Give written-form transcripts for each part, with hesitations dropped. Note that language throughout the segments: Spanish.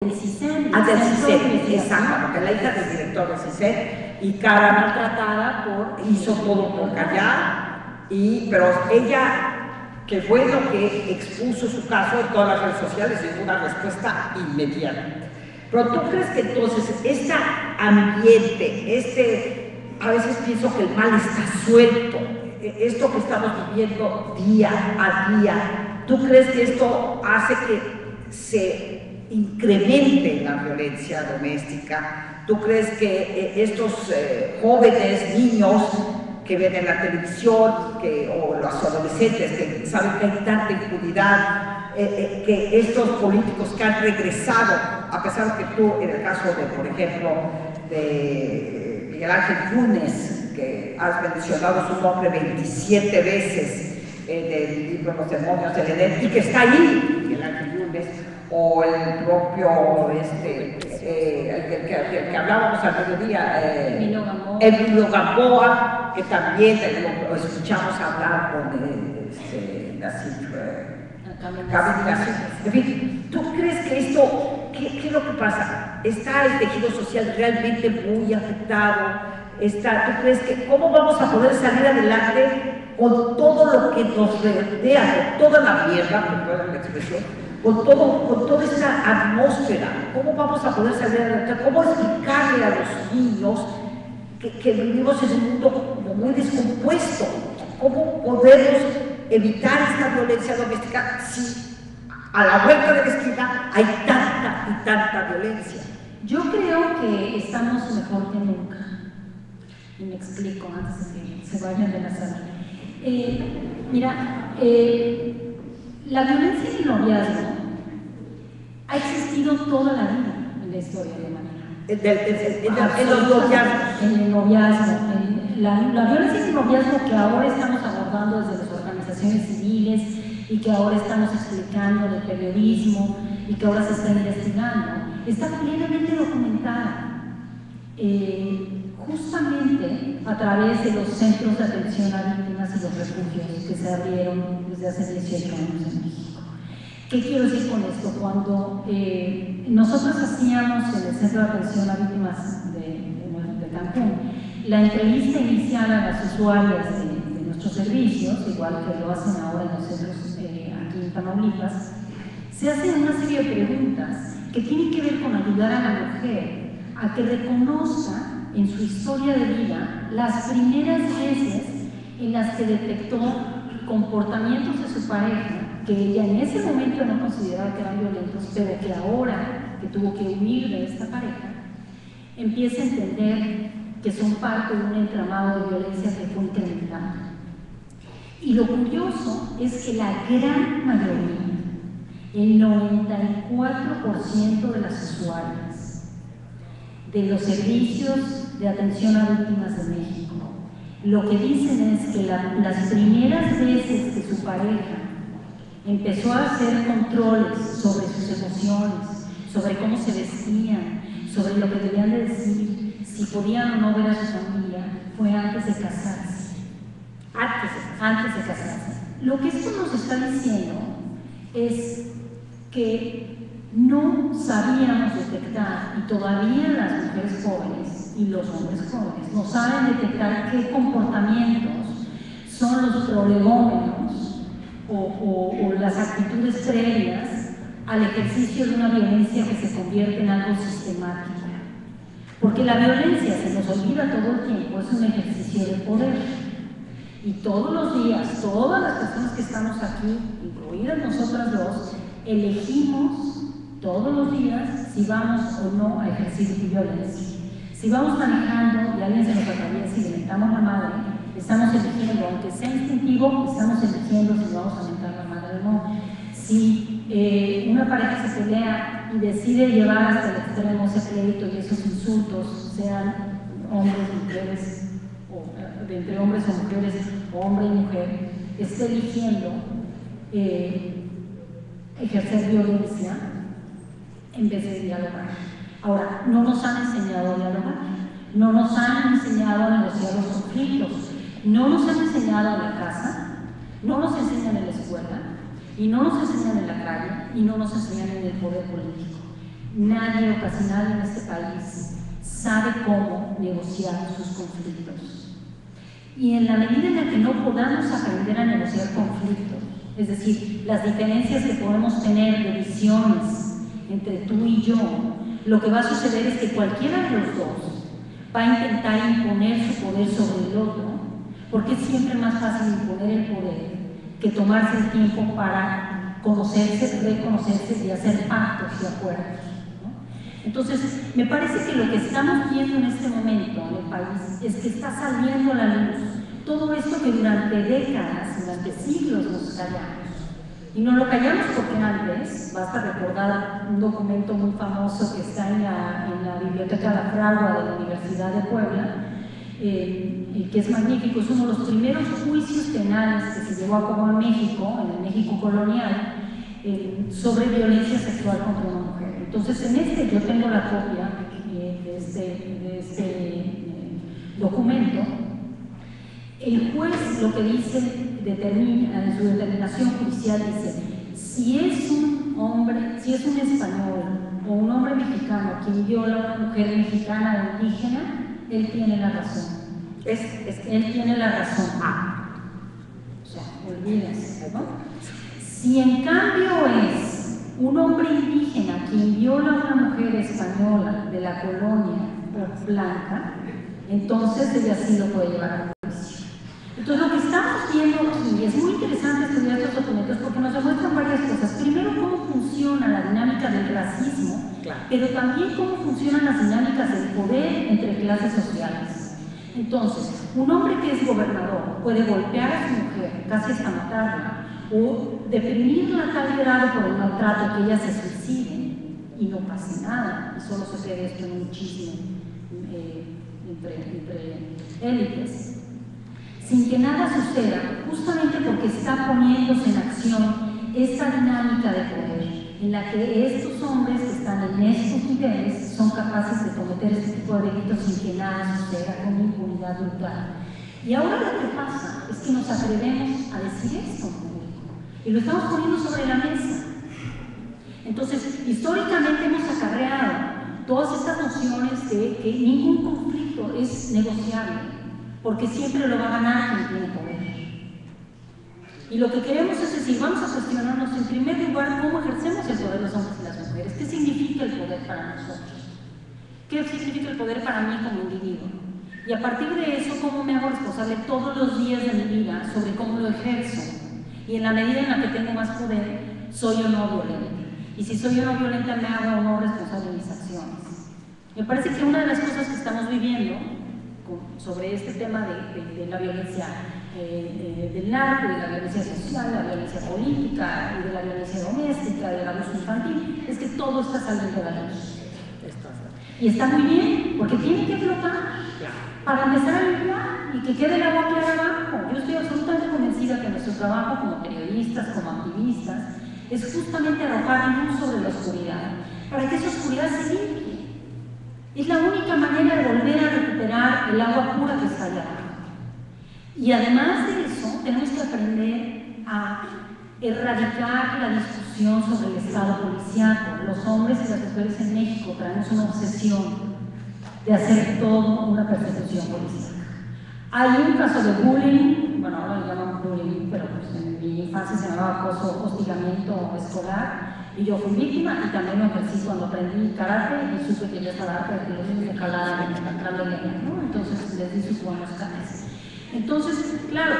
del CISEN. Del CISEN, exacto, porque la hija del director del CISEN, y Cara maltratada hizo todo por callar, pero ella, que fue lo que expuso su caso en todas las redes sociales, dio una respuesta inmediata. Pero tú crees que entonces este ambiente, a veces pienso que el mal está suelto, esto que estamos viviendo día a día, ¿tú crees que esto hace que se incremente la violencia doméstica? ¿Tú crees que estos jóvenes, niños que ven en la televisión, o los adolescentes que saben que hay tanta impunidad, que estos políticos que han regresado, a pesar de que tú, en el caso de, por ejemplo, de Miguel Ángel Yunes, que has mencionado su nombre 27 veces en el libro Los demonios del Edén, y que está ahí, Miguel Ángel Yunes, o el propio, el que hablábamos al mediodía, Emilio Gamboa, que también lo escuchamos hablar con Nassif. En fin, ¿tú crees que esto, qué es lo que pasa? ¿Está el tejido social realmente muy afectado? ¿Tú crees que cómo vamos a poder salir adelante con todo lo que nos rodea, con toda la mierda, perdón la expresión, con toda esta atmósfera? ¿Cómo vamos a poder salir adelante? ¿Cómo explicarle a los niños que vivimos en un mundo como muy descompuesto? ¿Cómo podemos evitar esta violencia doméstica si a la vuelta de la esquina hay tanta y tanta violencia? Yo creo que estamos mejor que nunca. Y me explico antes de que se vayan de la sala. Mira, la violencia en el noviazgo ha existido toda la vida en la historia de manera. En los noviazgos. En el noviazgo. La violencia en el noviazgo que ahora estamos abordando desde las organizaciones civiles y que ahora estamos explicando en el periodismo y que ahora se está investigando, está plenamente documentada. Justamente a través de los centros de atención a víctimas y los refugios que se abrieron desde hace 18 años en México. ¿Qué quiero decir con esto? Cuando nosotros hacíamos en el Centro de Atención a Víctimas de Cancún la entrevista inicial a las usuarias de nuestros servicios, igual que lo hacen ahora en los centros aquí en Tamaulipas, se hacen una serie de preguntas que tienen que ver con ayudar a la mujer a que reconozca en su historia de vida las primeras veces en las que detectó comportamientos de su pareja que ella en ese momento no consideraba que eran violentos, pero que ahora que tuvo que huir de esta pareja, empieza a entender que son parte de un entramado de violencia que fue incrementando. Y lo curioso es que la gran mayoría, el 94% de las usuarias de los servicios de atención a víctimas de México, lo que dicen es que las primeras veces que su pareja empezó a hacer controles sobre sus emociones, sobre cómo se vestían, sobre lo que debían de decir, si podían o no ver a su familia, fue antes de casarse. Antes de casarse. Lo que esto nos está diciendo es que no sabíamos detectar, y todavía las mujeres jóvenes y los hombres jóvenes no saben detectar qué comportamientos son los prolegómenos o las actitudes previas al ejercicio de una violencia que se convierte en algo sistemático. Porque la violencia, se nos olvida todo el tiempo, es un ejercicio de poder. Y todos los días, todas las personas que estamos aquí, incluidas nosotras dos, elegimos todos los días si vamos o no a ejercer violencia. Si vamos manejando y alguien se nos atraviesa y le mentamos la madre, estamos eligiendo, aunque sea instintivo, estamos eligiendo si vamos a mentar la madre o no. Si una pareja se pelea y decide llevar hasta el extremo ese pleito y esos insultos, sean hombres, mujeres, o entre hombres o mujeres, o hombre y mujer, está eligiendo ejercer violencia en vez de dialogar. Ahora, no nos han enseñado a dialogar, no nos han enseñado a negociar los conflictos, no nos han enseñado en la casa, no nos enseñan en la escuela, y no nos enseñan en la calle, y no nos enseñan en el poder político. Nadie o casi nadie en este país sabe cómo negociar sus conflictos. Y en la medida en la que no podamos aprender a negociar conflictos, es decir, las diferencias que podemos tener de visiones entre tú y yo, lo que va a suceder es que cualquiera de los dos va a intentar imponer su poder sobre el otro, porque es siempre más fácil imponer el poder que tomarse el tiempo para conocerse, reconocerse y hacer pactos y acuerdos, ¿no? Entonces, me parece que lo que estamos viendo en este momento en el país es que está saliendo a la luz todo esto que durante décadas, durante siglos nos callamos. Y no lo callamos porque antes, basta recordar un documento muy famoso que está en la Biblioteca La Fragua de la Universidad de Puebla, que es magnífico, es uno de los primeros juicios penales que se llevó a cabo en México, en el México colonial, sobre violencia sexual contra una mujer. Entonces, en yo tengo la copia de este documento. El juez lo que dice, determina, en su determinación judicial dice, si es un hombre, si es un español o un hombre mexicano quien viola a una mujer mexicana o indígena, él tiene la razón. Él tiene la razón. O sea, olvídense, ¿no? Si en cambio es un hombre indígena quien viola a una mujer española de la colonia o blanca, entonces ella sí lo puede llevar a juicio. Entonces, lo que estamos viendo aquí, es muy interesante estudiar estos documentos porque nos demuestran varias cosas. Primero, cómo funciona la dinámica del racismo, claro, pero también cómo funcionan las dinámicas del poder entre clases sociales. Entonces, un hombre que es gobernador puede golpear a su mujer, casi hasta matarla, o deprimirla a tal grado por el maltrato que ella se suicide y no pase nada, y solo sucede esto en un chisme entre élites, sin que nada suceda, justamente porque está poniéndose en acción esta dinámica de poder, en la que estos hombres que están en estos niveles son capaces de cometer este tipo de delitos sin que nada suceda, con impunidad brutal. Y ahora lo que pasa es que nos atrevemos a decir esto en público, y lo estamos poniendo sobre la mesa. Entonces, históricamente hemos acarreado todas estas nociones de que ningún conflicto es negociable, porque siempre lo va a ganar quien tiene poder. Y lo que queremos es decir, vamos a cuestionarnos en primer lugar cómo ejercemos el poder los hombres y las mujeres. ¿Qué significa el poder para nosotros? ¿Qué significa el poder para mí como individuo? Y a partir de eso, ¿cómo me hago responsable todos los días de mi vida sobre cómo lo ejerzo? Y en la medida en la que tengo más poder, soy o no violenta. Y si soy o no violenta, me hago o no responsable de mis acciones. Me parece que una de las cosas que estamos viviendo sobre este tema de la violencia del narco, de la violencia social, la violencia política, y de la violencia doméstica, del abuso infantil, es que todo está saliendo a la luz. Y está muy bien, porque tiene que flotar para empezar a limpiar y que quede el agua clara abajo. Yo estoy absolutamente convencida que nuestro trabajo como periodistas, como activistas, es justamente arrojar luz sobre la oscuridad, para que esa oscuridad se limpie. Es la única manera de volver a recuperar el agua pura que está allá abajo. Y además de eso, tenemos que aprender a erradicar la discusión sobre el Estado policiaco. Los hombres y las mujeres en México traemos una obsesión de hacer todo una persecución policial. Hay un caso de bullying, bueno, ahora le llaman bullying, pero pues en mi infancia se llamaba acoso, hostigamiento escolar, y yo fui víctima y también lo ejercí cuando aprendí karate y supe que ya estaba harta de que los niños me jalaran entrando en leña, ¿no? Entonces les di sus buenos canes. Entonces, claro,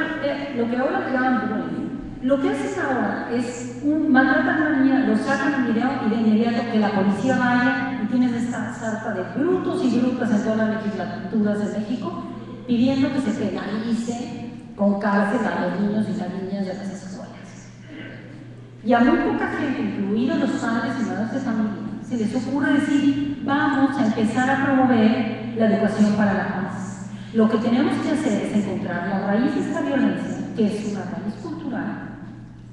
lo que ahora le llaman bullying, lo que hacen ahora es maltratan a una niña, lo sacan en video y de inmediato que la policía vaya y tienes esta sarta de brutos y brutas en todas las legislaturas de México pidiendo que se penalice con cárcel a los niños y las niñas de las escuelas. Y a muy poca gente, incluidos los padres y madres de familia, se les ocurre decir, vamos a empezar a promover la educación para la paz. Lo que tenemos que hacer es encontrar la raíz de esta violencia, que es una raíz cultural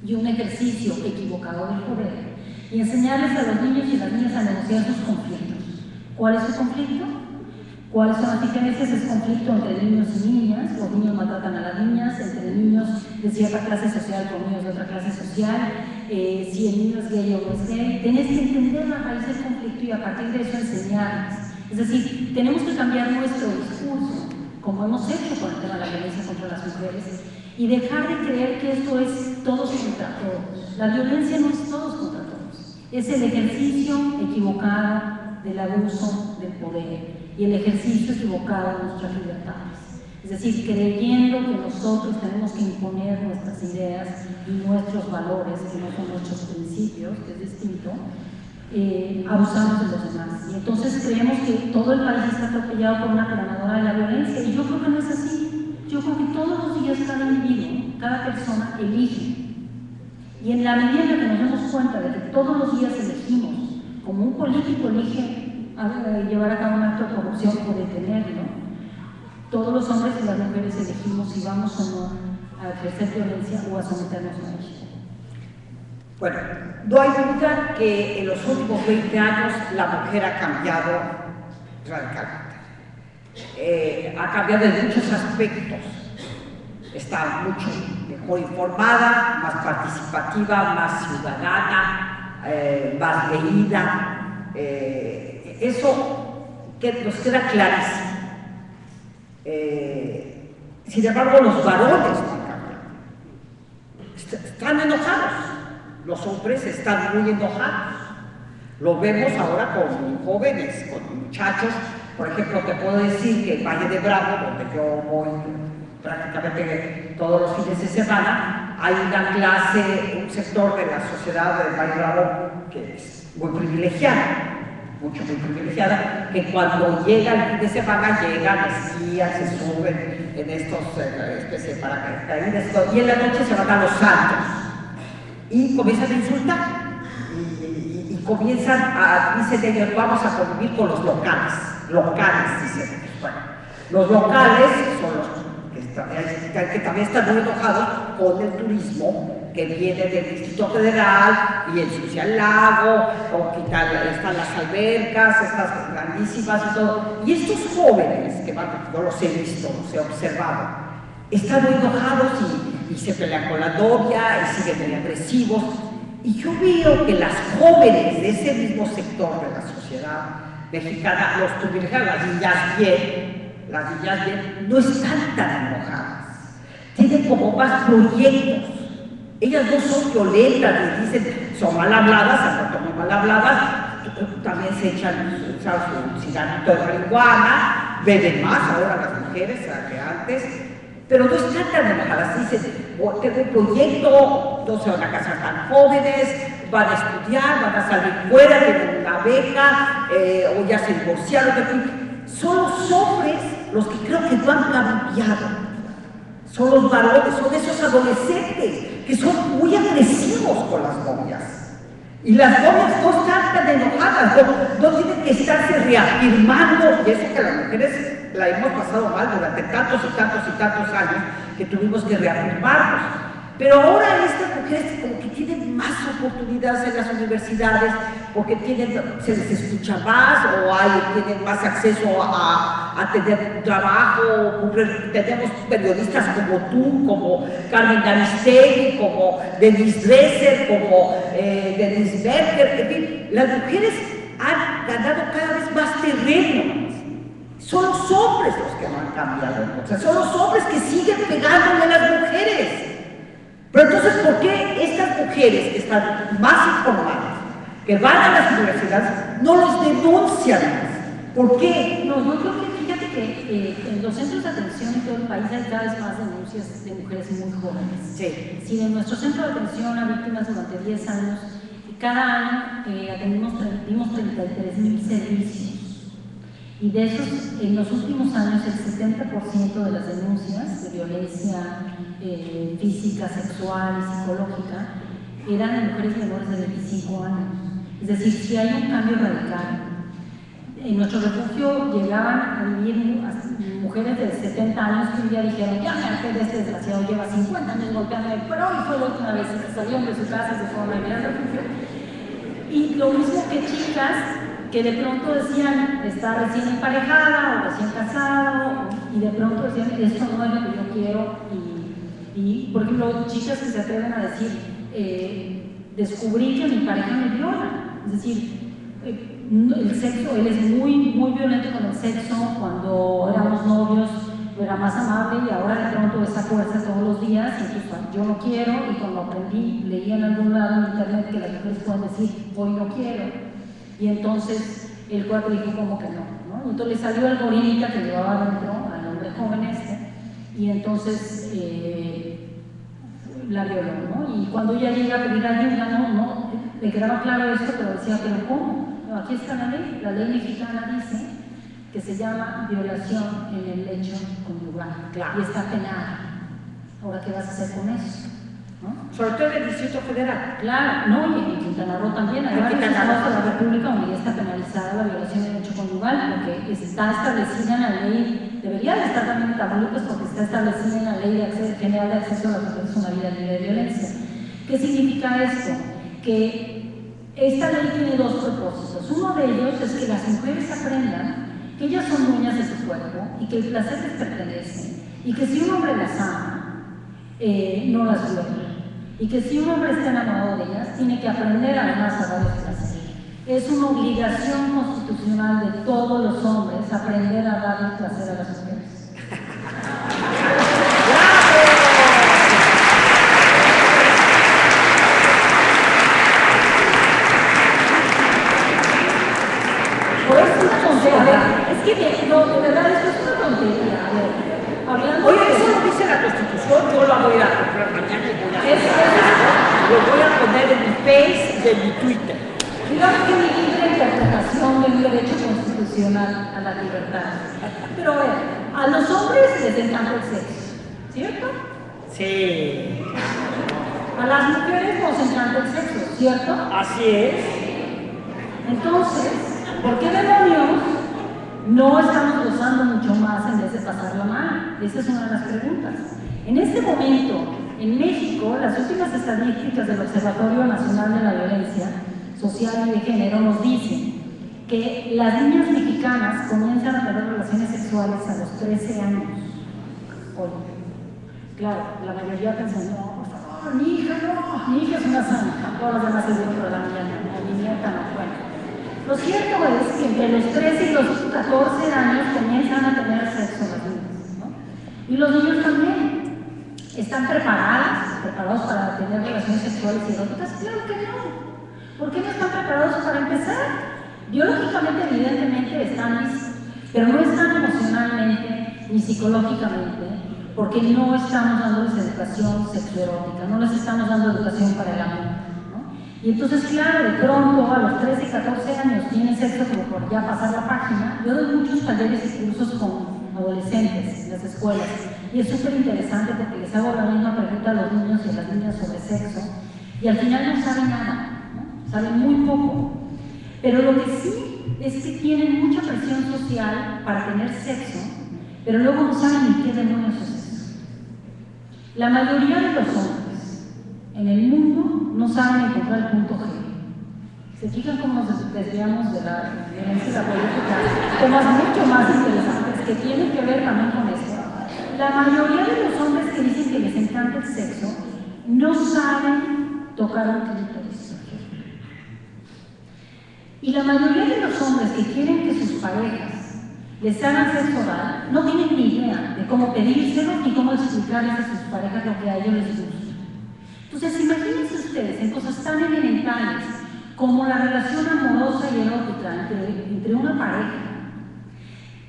y un ejercicio equivocado del poder, y enseñarles a los niños y las niñas a negociar sus conflictos. ¿Cuál es su conflicto? ¿Cuáles son las diferencias? Es conflicto entre niños y niñas, los niños maltratan a las niñas, entre niños de cierta clase social con niños de otra clase social, si el niño es gay o no es gay. Tienes que entender la raíz del conflicto y a partir de eso enseñarles. Es decir, tenemos que cambiar nuestro discurso, como hemos hecho con el tema de la violencia contra las mujeres, y dejar de creer que esto es todos contra todos. La violencia no es todos contra todos, es el ejercicio equivocado del abuso del poder y el ejercicio equivocado de nuestras libertades. Es decir, creyendo que nosotros tenemos que imponer nuestras ideas y nuestros valores, que no son nuestros principios, que es distinto, abusamos de los demás. Y entonces creemos que todo el país está atropellado por una planadora de la violencia, y yo creo que no es así. Yo creo que todos los días cada individuo, cada persona elige. Y en la medida en la que nos damos cuenta de que todos los días elegimos, como un político elige llevar a cabo un acto de corrupción o detenerlo, todos los hombres y las mujeres elegimos si vamos o no a ejercer violencia o a someternos a ella. Bueno, no hay duda que en los últimos 20 años la mujer ha cambiado radicalmente. Ha cambiado en muchos aspectos. Está mucho mejor informada, más participativa, más ciudadana, más leída. Eso que nos queda clarísimo. Sin embargo, los varones no han cambiado. Están enojados. Los hombres están muy enojados. Lo vemos ahora con jóvenes, con muchachos. Por ejemplo, te puedo decir que en Valle de Bravo, donde yo voy prácticamente todos los fines de semana, hay una clase, un sector de la sociedad de Valle de Bravo que es muy privilegiada, muy privilegiada, que cuando llega el fin de semana llegan, esquían, se suben en estos especie de paracaídas y en la noche se van a Los Santos y comienzan a insultar y comienzan a, dicen ellos, vamos a convivir con los locales, dicen. Bueno, los locales son los que también están muy enojados con el turismo que viene del Distrito Federal y ensucia el lago, o quitar, están las albercas, estas grandísimas y todo. Y estos jóvenes, que yo los he visto, los he observado, están muy enojados y se pelean con la novia y siguen muy agresivos. Y yo veo que las jóvenes de ese mismo sector de la sociedad mexicana, los privilegiados, las niñas bien, no están tan enojadas. Tienen como más proyectos. Ellas no son violentas, les dicen, son mal habladas, hasta muy mal habladas, también se echan su cigarrito de marihuana, beben más ahora las mujeres que antes, pero no están tan enojadas. Dicen, tengo un proyecto, no se van a casar tan jóvenes, van a estudiar, van a salir fuera, tienen una beca, o ya se divorciaron. Son los hombres los que creo que no han cambiado. Son los varones, son esos adolescentes que son muy agresivos con las novias. Y las novias no están tan enojadas, no tienen que estarse reafirmando, y eso que las mujeres la hemos pasado mal durante tantos años que tuvimos que reafirmarnos. Pero ahora estas mujeres como que tienen más oportunidades en las universidades porque se les escucha más o tienen más acceso a tener trabajo. Tenemos periodistas como tú, como Carmen Aristegui, como Denise Dresser, como Denise Berger. En fin, las mujeres han ganado cada vez más terreno. Son los hombres los que no han cambiado. O sea, son los hombres que siguen pegándole a las mujeres. Pero entonces, ¿por qué estas mujeres que están más informadas, que van a las universidades, no los denuncian más? ¿Por qué? No, yo creo que, fíjate que en los centros de atención en todo el país hay cada vez más denuncias de mujeres muy jóvenes. Sí. Si en nuestro centro de atención a víctimas durante 10 años, cada año dimos 33,000 servicios. Y de esos, en los últimos años, el 70% de las denuncias de violencia física, sexual y psicológica eran de mujeres menores de 25 años. Es decir, si hay un cambio radical. En nuestro refugio llegaban a vivir mujeres de 70 años que un día dijeron, ya me harté de este desgraciado, lleva 50 años golpeándome, pero hoy fue la última vez que salieron de su casa y se fueron a vivir al refugio. Y lo mismo que chicas que de pronto decían, está recién emparejada o recién casado, y de pronto decían, esto no es lo que yo quiero, y por ejemplo, chicas que se atreven a decir, descubrí que mi pareja me viola. Es decir, el sexo, él es muy violento con el sexo. Cuando éramos novios era más amable y ahora de pronto esa fuerza todos los días, y entonces yo no quiero, y cuando aprendí, leí en algún lado en internet que las mujeres pueden decir hoy no quiero, y entonces el cuate dijo como que no, ¿no? Y entonces le salió el gorilita que llevaba dentro al hombre joven este, y entonces la violó, ¿no? Y cuando ella llega a pedir ayuda, no, le quedaba claro esto, pero decía, ¿pero cómo? No, aquí está la ley mexicana dice que se llama violación en el lecho conyugal, claro, y está penada. Ahora, ¿qué vas a hacer con eso? ¿No? Sobre todo en el Distrito Federal. Claro, no, y en Quintana Roo también, hay varios estados de la República donde ya está penalizada la violación en el lecho conyugal, porque está establecida en la ley, debería de estar también en Tamaulipas porque está establecida en la Ley General de Acceso a las Mujeres a una Vida Libre de Violencia. ¿Qué significa esto? Que esta ley tiene dos propósitos. Uno de ellos es que las mujeres aprendan que ellas son dueñas de su cuerpo y que el placer les pertenece, y que si un hombre las ama, no las viola, y que si un hombre está enamorado de ellas, tiene que aprender además a dar el placer. Es una obligación constitucional de todos los hombres aprender a dar el placer a las mujeres. Por eso es una tontería. Es que no, de verdad esto es una tontería. Hablando oye, de eso lo dice la Constitución, yo lo voy a comprar mañana y lo voy a poner en mi Face y en mi Twitter. Digamos que mi libre interpretación del derecho constitucional a la libertad. Pero a ver, a los hombres les encanta el sexo, ¿cierto? Sí. A las mujeres nos encanta el sexo, ¿cierto? Así es. Entonces, ¿por qué demonios no estamos gozando mucho más en vez de pasarla mal? Esa es una de las preguntas. En este momento, en México, las últimas estadísticas del Observatorio Nacional de la Violencia Social y de Género nos dicen que las niñas mexicanas comienzan a tener relaciones sexuales a los 13 años. Oye, claro, la mayoría piensan, no, por favor, mi hija es una santa, todas las demás es dentro de la mañana, mi nieta no cuenta. Lo cierto es que entre los 13 y los 14 años comienzan a tener sexo las niñas, ¿no? Y los niños también. ¿Están preparados para tener relaciones sexuales y eróticas? Claro que no. ¿Por qué no están preparados para empezar? Biológicamente, evidentemente están listos, pero no están emocionalmente ni psicológicamente, porque no estamos dándoles educación sexoerótica, no les estamos dando educación para el amor, ¿no? Y entonces, claro, de pronto a los 13 y 14 años tienen sexo como por ya pasar la página. Yo doy muchos talleres y cursos con adolescentes en las escuelas, y es súper interesante porque les hago la misma pregunta a los niños y a las niñas sobre sexo, y al final no saben nada, ¿no? Saben muy poco. Pero lo que sí es que tienen mucha presión social para tener sexo, pero luego no saben ni qué demonios es eso. La mayoría de los hombres en el mundo no saben encontrar el punto G. ¿Se fijan cómo nos desviamos de la violencia política? Temas mucho más interesantes que tienen que ver también con esto. La mayoría de los hombres que dicen que les encanta el sexo no saben tocar un clítoris. Y la mayoría de los hombres que quieren que sus parejas les hagan sexo oral no tienen ni idea de cómo pedírselo ni cómo explicarles a sus parejas lo que a ellos les gusta. Entonces, imagínense ustedes en cosas tan elementales como la relación amorosa y erótica entre una pareja,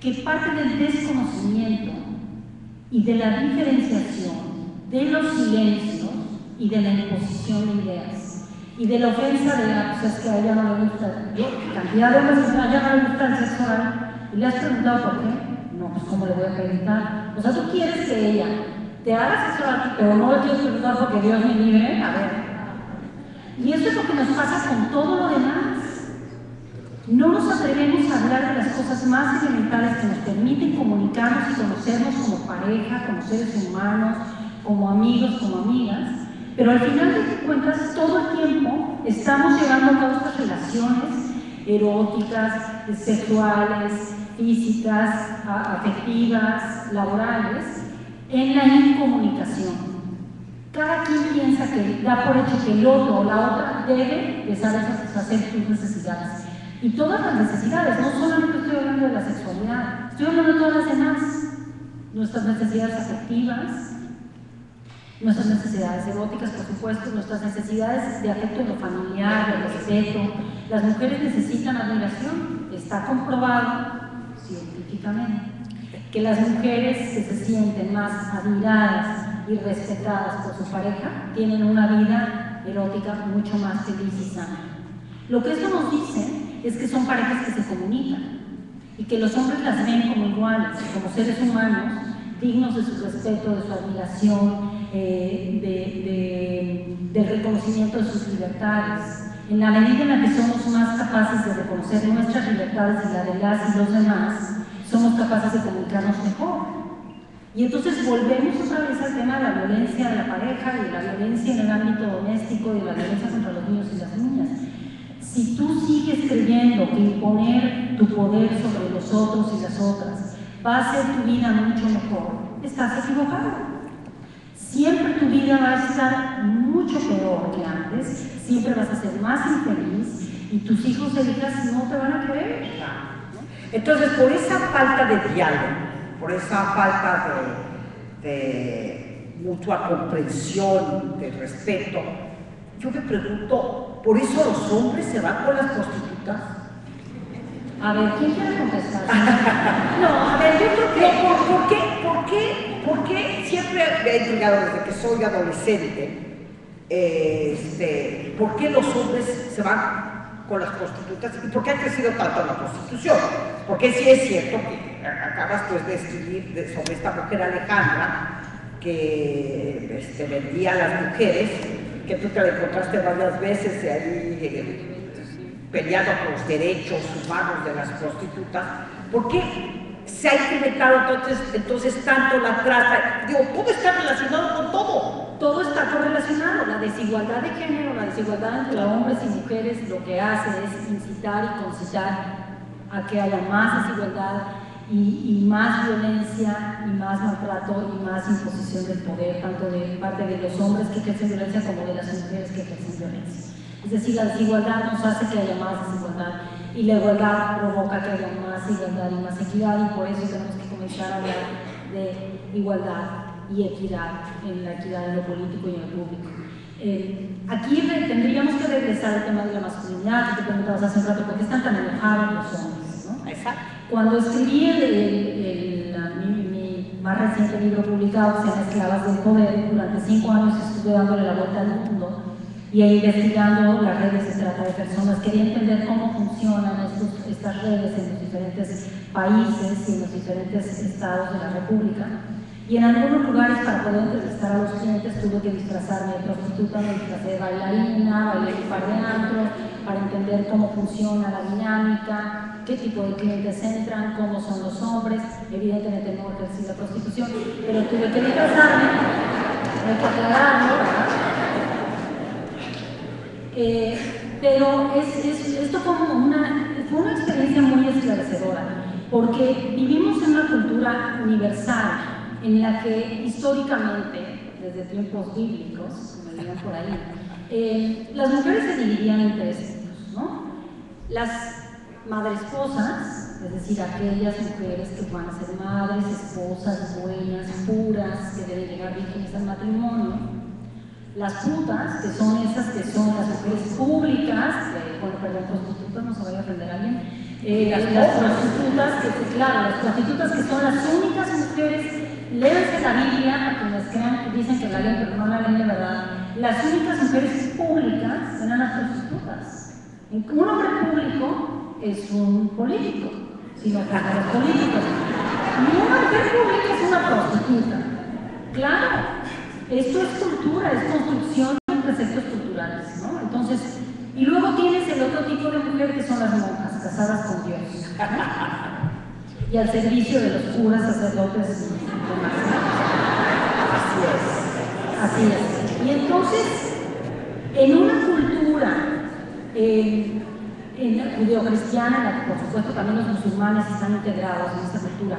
que parte del desconocimiento y de la diferenciación, de los silencios y de la imposición de ideas, y de la ofensa de pues es que a ella no le gusta, cantidad de hombres que a ella no le gusta el sexo oral, y le has preguntado por qué. No, pues ¿cómo le voy a preguntar? O sea, tú quieres que ella te haga sexo oral, pero no le quieres preguntar porque Dios me libre. A ver. Y eso es lo que nos pasa con todo lo demás. No nos atrevemos a hablar de las cosas más elementales que nos permiten comunicarnos y conocernos como pareja, como seres humanos, como amigos, como amigas. Pero al final de cuentas, todo el tiempo estamos llevando a cabo estas relaciones eróticas, sexuales, físicas, afectivas, laborales, en la incomunicación. Cada quien piensa que da por hecho que el otro o la otra debe de saber satisfacer tus necesidades. Y todas las necesidades, no solamente estoy hablando de la sexualidad, estoy hablando de todas las demás. Nuestras necesidades afectivas, nuestras necesidades eróticas, por supuesto, nuestras necesidades de afecto en lo familiar, de respeto. Las mujeres necesitan admiración, está comprobado científicamente que las mujeres que se sienten más admiradas y respetadas por su pareja tienen una vida erótica mucho más feliz y sana. Lo que esto nos dice es que son parejas que se comunican y que los hombres las ven como iguales, como seres humanos, dignos de su respeto, de su admiración, del reconocimiento de sus libertades. En la medida en la que somos más capaces de reconocer nuestras libertades y la de las y los demás, somos capaces de comunicarnos mejor. Y entonces volvemos otra vez al tema de la violencia de la pareja y de la violencia en el ámbito doméstico y de la violencia contra los niños y las niñas. Si tú sigues creyendo que imponer tu poder sobre los otros y las otras va a hacer tu vida mucho mejor, estás equivocado. Siempre tu vida va a estar mucho peor que antes, siempre vas a ser más infeliz y tus hijos e hijas no te van a querer. Entonces, por esa falta de diálogo, por esa falta de mutua comprensión, de respeto, yo me pregunto, ¿por eso los hombres se van con las prostitutas? A ver, ¿quién quiere contestar? No, a ver, yo creo que, ¿por qué siempre me ha intrigado desde que soy adolescente, por qué los hombres se van con las prostitutas y por qué ha crecido tanto la prostitución? Porque sí es cierto que acabas pues de escribir sobre esta mujer Alejandra que vendía a las mujeres, que tú te la encontraste varias veces ahí peleando por los derechos humanos de las prostitutas. ¿Por qué se ha incrementado entonces tanto la trata? Digo, todo está relacionado con todo. Todo está correlacionado. La desigualdad de género, la desigualdad entre hombres y mujeres, lo que hace es incitar y concitar a que haya más desigualdad y más violencia y más maltrato y más imposición del poder, tanto de parte de los hombres que ejercen violencia como de las mujeres que ejercen violencia. Es decir, la desigualdad nos hace que haya más desigualdad y la igualdad provoca que haya más igualdad y más equidad, y por eso tenemos que comenzar a hablar de igualdad y equidad, en la equidad en lo político y en lo público. Aquí tendríamos que regresar al tema de la masculinidad, que te preguntabas hace un rato, ¿por qué están tan enojados los hombres? ¿No? Exacto. Cuando escribí mi más reciente libro publicado, que se llama Esclavas del Poder, durante 5 años estuve dándole la vuelta al mundo y investigando las redes de trata de personas. Quería entender cómo funcionan estas redes en los diferentes países y en los diferentes estados de la República. Y en algunos lugares, para poder entrevistar a los clientes, tuve que disfrazarme de prostituta, me disfrazé de bailarina, bailé un par de antros, para entender cómo funciona la dinámica, qué tipo de clientes entran, cómo son los hombres. Evidentemente no ejercí la prostitución, pero tuve que disfrazarme, hay que aclararlo, ¿verdad? Pero esto fue una experiencia muy esclarecedora, porque vivimos en una cultura universal en la que históricamente, desde tiempos bíblicos, como dirían por ahí, las mujeres se dividían en 3 tipos, ¿no? Las madresposas, es decir, aquellas mujeres que van a ser madres, esposas, buenas, puras, que deben llegar vírgenes al matrimonio. Las putas, que son esas que son las mujeres públicas, prostitutas, no se vaya a ofender a alguien, las prostitutas, las prostitutas que son las únicas mujeres, léanse la Biblia, a quienes crean que dicen que la leen, pero no la leen de verdad, las únicas mujeres públicas eran las prostitutas. Un hombre público es un político, sino que los políticos. Y una mujer pública es una prostituta. Claro. Esto es cultura, es construcción de preceptos culturales, ¿no? Entonces, y luego tienes el otro tipo de mujer que son las monjas, casadas con Dios, ¿no? Y al servicio de los curas, sacerdotes y demás. Así es. Y entonces, en una cultura, en la judeocristiana, en la que por supuesto también los musulmanes están integrados en esta cultura,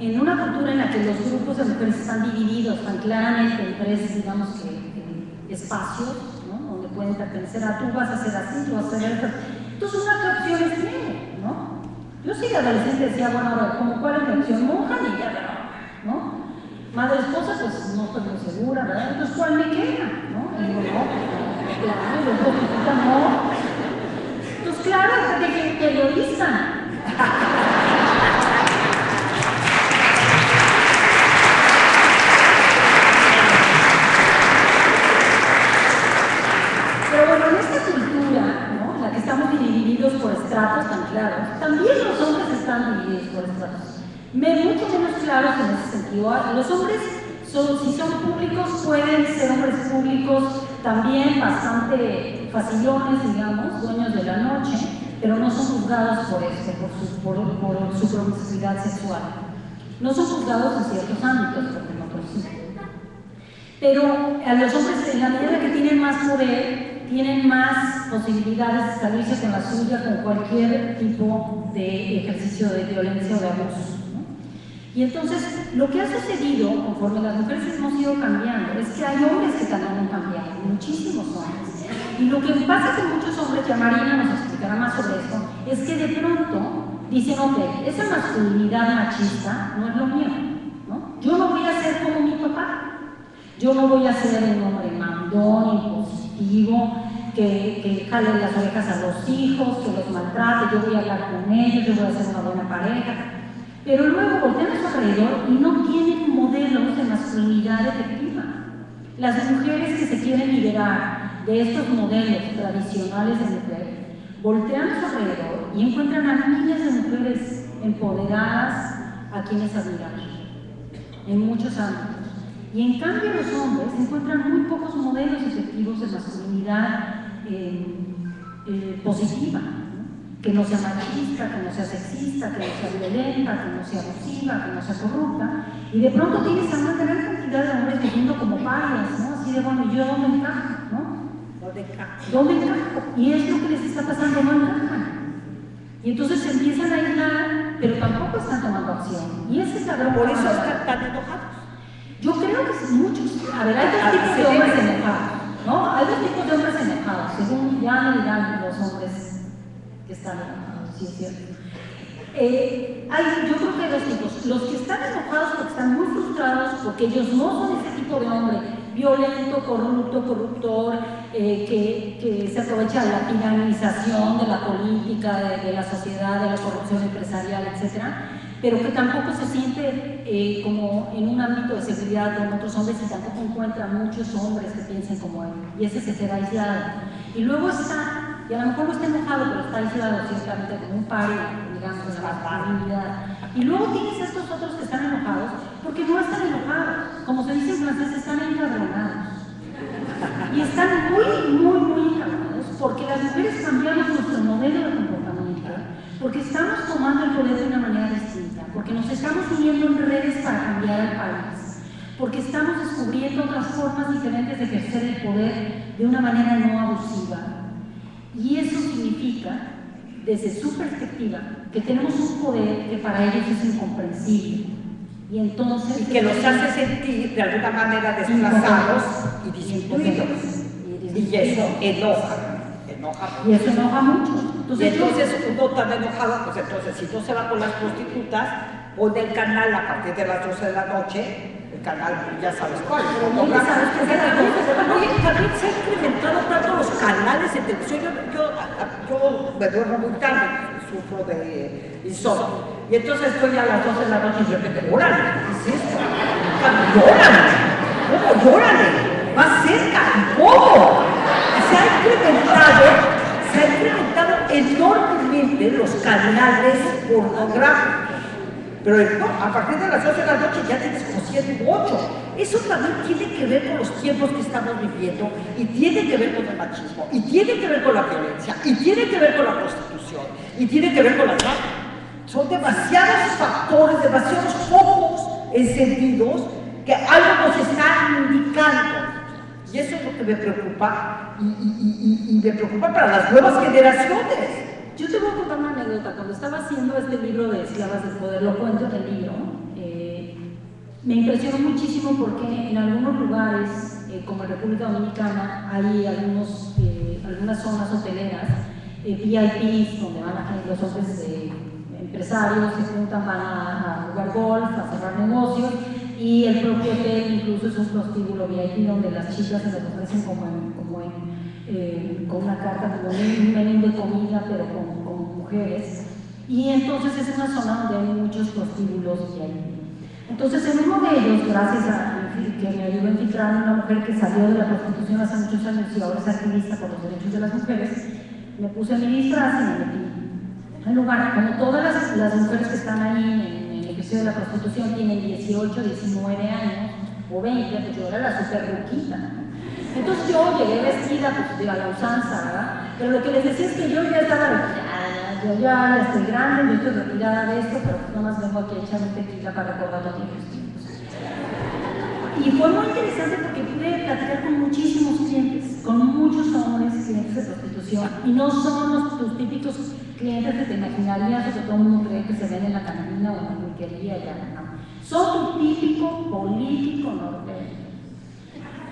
en una cultura en la que los grupos de mujeres están divididos tan claramente en tres, digamos que, espacios, ¿no? Donde pueden pertenecer a tú vas a hacer así, tú vas a hacer esto. Entonces, ¿una qué opciones tiene? ¿No? Yo sí de adolescente decía, bueno, ahora, ¿cuál es mi opción? Monja ni ya, ¿no? Madre esposa, pues no estoy muy segura, ¿verdad? Entonces, ¿cuál me queda? ¿No? Y digo, no, claro, yo prostituta no. Entonces, claro, de que periodista. Pero bueno, en esta cultura, ¿no? En la que estamos divididos por estratos tan claros, también los hombres están divididos por estratos. Mucho menos claros en ese sentido. Los hombres, si son públicos, pueden ser hombres públicos también bastante facillones, digamos, dueños de la noche, pero no son juzgados por esto, por su promiscuidad sexual. No son juzgados en ciertos ámbitos, porque en otros sí. Pero a los hombres, en la medida que tienen más poder, tienen más posibilidades de salirse con la suya con cualquier tipo de ejercicio de violencia o de abuso. Y entonces, lo que ha sucedido, conforme las mujeres hemos ido cambiando, es que hay hombres que también han cambiado, muchísimos hombres. Y lo que pasa con muchos hombres, que Marina nos explicará más sobre esto, es que de pronto dicen, ok, esa masculinidad machista no es lo mío, ¿no? Yo no voy a ser como mi papá. Yo no voy a ser un hombre mandón, impositivo, que jale las orejas a los hijos, que los maltrate, yo voy a hablar con ellos, yo voy a ser una buena pareja. Pero luego voltean a su alrededor y no tienen modelos de masculinidad efectiva. Las mujeres que se quieren liberar de estos modelos tradicionales de mujer, voltean a su alrededor y encuentran a miles de mujeres empoderadas a quienes admirar, en muchos ámbitos. Y en cambio los hombres encuentran muy pocos modelos efectivos de masculinidad positiva, ¿no? Que no sea machista, que no sea sexista, que no sea violenta, que no sea abusiva, que no sea corrupta. Y de pronto tienes a una gran cantidad de hombres viviendo como parias, ¿no? Así de, bueno, ¿yo dónde encajo? ¿No? ¿Dónde encajo? Y es lo que les está pasando, no encajan. Y entonces se empiezan a aislar, pero tampoco están tomando acción. Y ese es la gran Por eso están tan enojados. Yo creo que muchos, a ver, hay dos tipos de hombres enojados, ¿no? Hay dos tipos de hombres enojados, según ya me dirán los hombres que están enojados, sí es cierto. Yo creo que hay dos tipos, los que están enojados porque están muy frustrados, porque ellos no son ese tipo de hombre violento, corrupto, corruptor, que se aprovecha de la tiranización de la política, de la sociedad, de la corrupción empresarial, etcétera, pero que tampoco se siente como en un ámbito de seguridad con otros hombres y tampoco encuentra muchos hombres que piensen como él, y ese se queda aislado. Y luego está, y a lo mejor no está enojado, pero está aislado ciertamente como un paria, digamos, de la masculinidad. Y luego tienes estos otros que están enojados, porque no están enojados, como se dice en francés, están encabronados. Y están muy encabronados, porque las mujeres cambiamos nuestro modelo de comportamiento, porque estamos tomando el poder de una manera distinta, porque nos estamos uniendo en redes para cambiar el país, porque estamos descubriendo otras formas diferentes de ejercer el poder de una manera no abusiva. Y eso significa, desde su perspectiva, que tenemos un poder que para ellos es incomprensible. Y entonces... Y que los hace sentir de alguna manera desplazados y disminuidos. Y eso enoja. Y eso enoja mucho. Entonces uno tan enojado, pues entonces si no se va con las prostitutas, pone el canal a partir de las 12 de la noche, el canal ya sabes cuál. También se han incrementado tanto los canales de televisión. Yo me duermo muy tarde, sufro de insomnio. Y entonces estoy a las 12 de la noche y de repente, órale, ¿qué es esto? ¡Órale! ¿Cómo llórale? Más cerca, ¿y cómo? Se ha incrementado enormemente los canales pornográficos. Pero no, a partir de las 12 de la noche ya tienes como 7 u 8. Eso también tiene que ver con los tiempos que estamos viviendo, y tiene que ver con el machismo, y tiene que ver con la violencia, y tiene que ver con la prostitución, y tiene que ver con la trata. Son demasiados factores, demasiados focos encendidos que algo nos está indicando. Y eso es lo que me preocupa, y me preocupa para las nuevas generaciones. Yo te voy a contar una anécdota. Cuando estaba haciendo este libro de Esclavas del Poder, lo cuento en el libro, Me impresionó muchísimo porque en algunos lugares, como en República Dominicana, hay algunas zonas hoteleras, VIPs, donde van los hombres empresarios, se juntan, van a jugar golf, a cerrar negocios, y el propio hotel incluso es un prostíbulo VIP donde las chicas se les ofrecen con una carta, como un menú de comida, pero con mujeres. Y entonces es una zona donde hay muchos prostíbulos VIP. Entonces, en uno de ellos, gracias a que me ayudó a infiltrar una mujer que salió de la prostitución hace muchos años y ahora es activista por los derechos de las mujeres, me puse mi disfraz y me metí en lugar. Como todas las mujeres que están ahí en el ejercicio de la prostitución tienen 18, 19 años o 20, pues yo era la super ruquita. Entonces yo llegué vestida pues, a la usanza, ¿verdad? Pero lo que les decía es que yo ya estaba retirada, yo ya estoy grande, yo estoy retirada de esto, pero pues nomás vengo aquí a echar un tequila para recordar los viejos tiempos. Y fue muy interesante porque pude platicar con muchísimos clientes, con muchos hombres clientes de prostitución, y no son tus típicos clientes que te imaginarías o que todo el mundo cree que se ven en la cantina o en la pulquería, ya no. Son tu típico político norteño,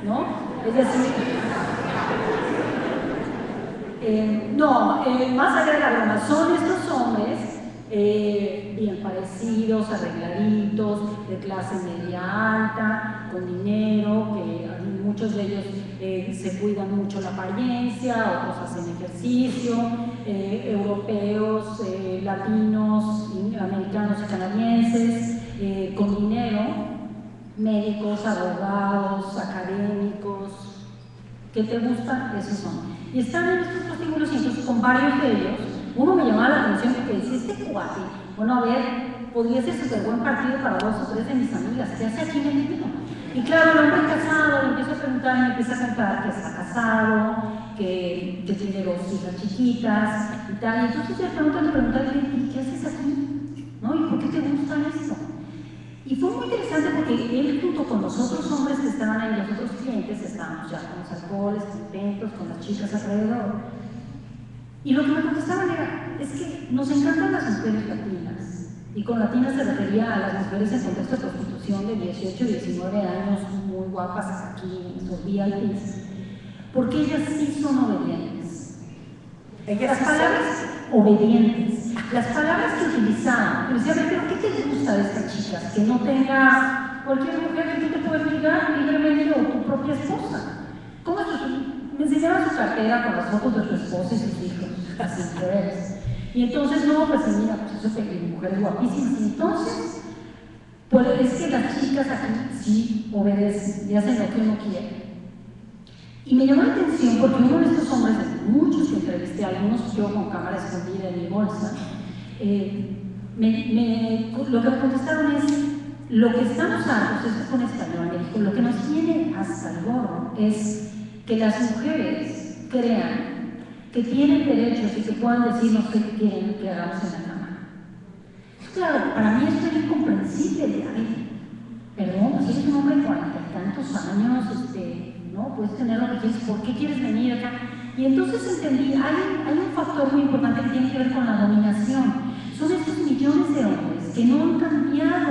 ¿no? Es decir, más allá de la broma, son estos hombres bien parecidos, arregladitos, de clase media alta, con dinero, que muchos de ellos se cuidan mucho la apariencia, otros hacen ejercicio, europeos, latinos, americanos y canadienses, con dinero, médicos, abogados, académicos. ¿Qué te gusta? Esos son. Y están en estos prostíbulos y entonces con varios de ellos, uno me llamaba la atención porque decía, este cuate, bueno, a ver, podría ser súper buen partido para 2 o 3 de mis amigas, ¿qué hace aquí en el niño? Y claro, el hombre casado, le empiezo a preguntar, y me empieza a contar que está casado, que tiene 2 hijas chiquitas y tal, y entonces le pregunto, ¿y qué haces aquí? ¿No? ¿Y por qué te gusta esto? Y fue muy interesante porque él junto con los otros hombres que estaban ahí, los otros clientes, estábamos ya con los alcoholes, contentos, con las chicas alrededor. Y lo que me contestaban era, es que nos encantan las mujeres latinas. Y con latinas se refería a las mujeres en contexto de prostitución de 18 y 19 años, muy guapas aquí, en sus VIPs, porque ellas sí son obedientes. Las palabras obedientes, las palabras que utilizaban, decía, pero ¿qué te gusta de estas chicas? Que no tenga cualquier mujer que tú te puedes ligar libremente o tu propia esposa. ¿Cómo es eso? Me enseñaban su cartera con las fotos de su esposa y sus hijos, así mujeres. Y entonces, no, pues mira, pues eso es mujeres guapísimas. Y entonces, pues es que las chicas aquí sí obedecen y hacen lo que uno quiere. Y me llamó la atención porque uno de estos hombres, de muchos que entrevisté, algunos yo con cámara escondida en mi bolsa, lo que me contestaron es, lo que estamos hartos, esto con español, me dijo, lo que nos tiene hasta el gorro es que las mujeres crean que tienen derechos y que puedan decirnos qué quieren que hagamos en la cama. Claro, para mí esto es incomprensible. Perdón, si eres un hombre de 40 y tantos años, ¿no? Puedes tener lo que quieres, ¿por qué quieres venir acá? Y entonces entendí, hay un factor muy importante que tiene que ver con la dominación. Son estos millones de hombres que no han cambiado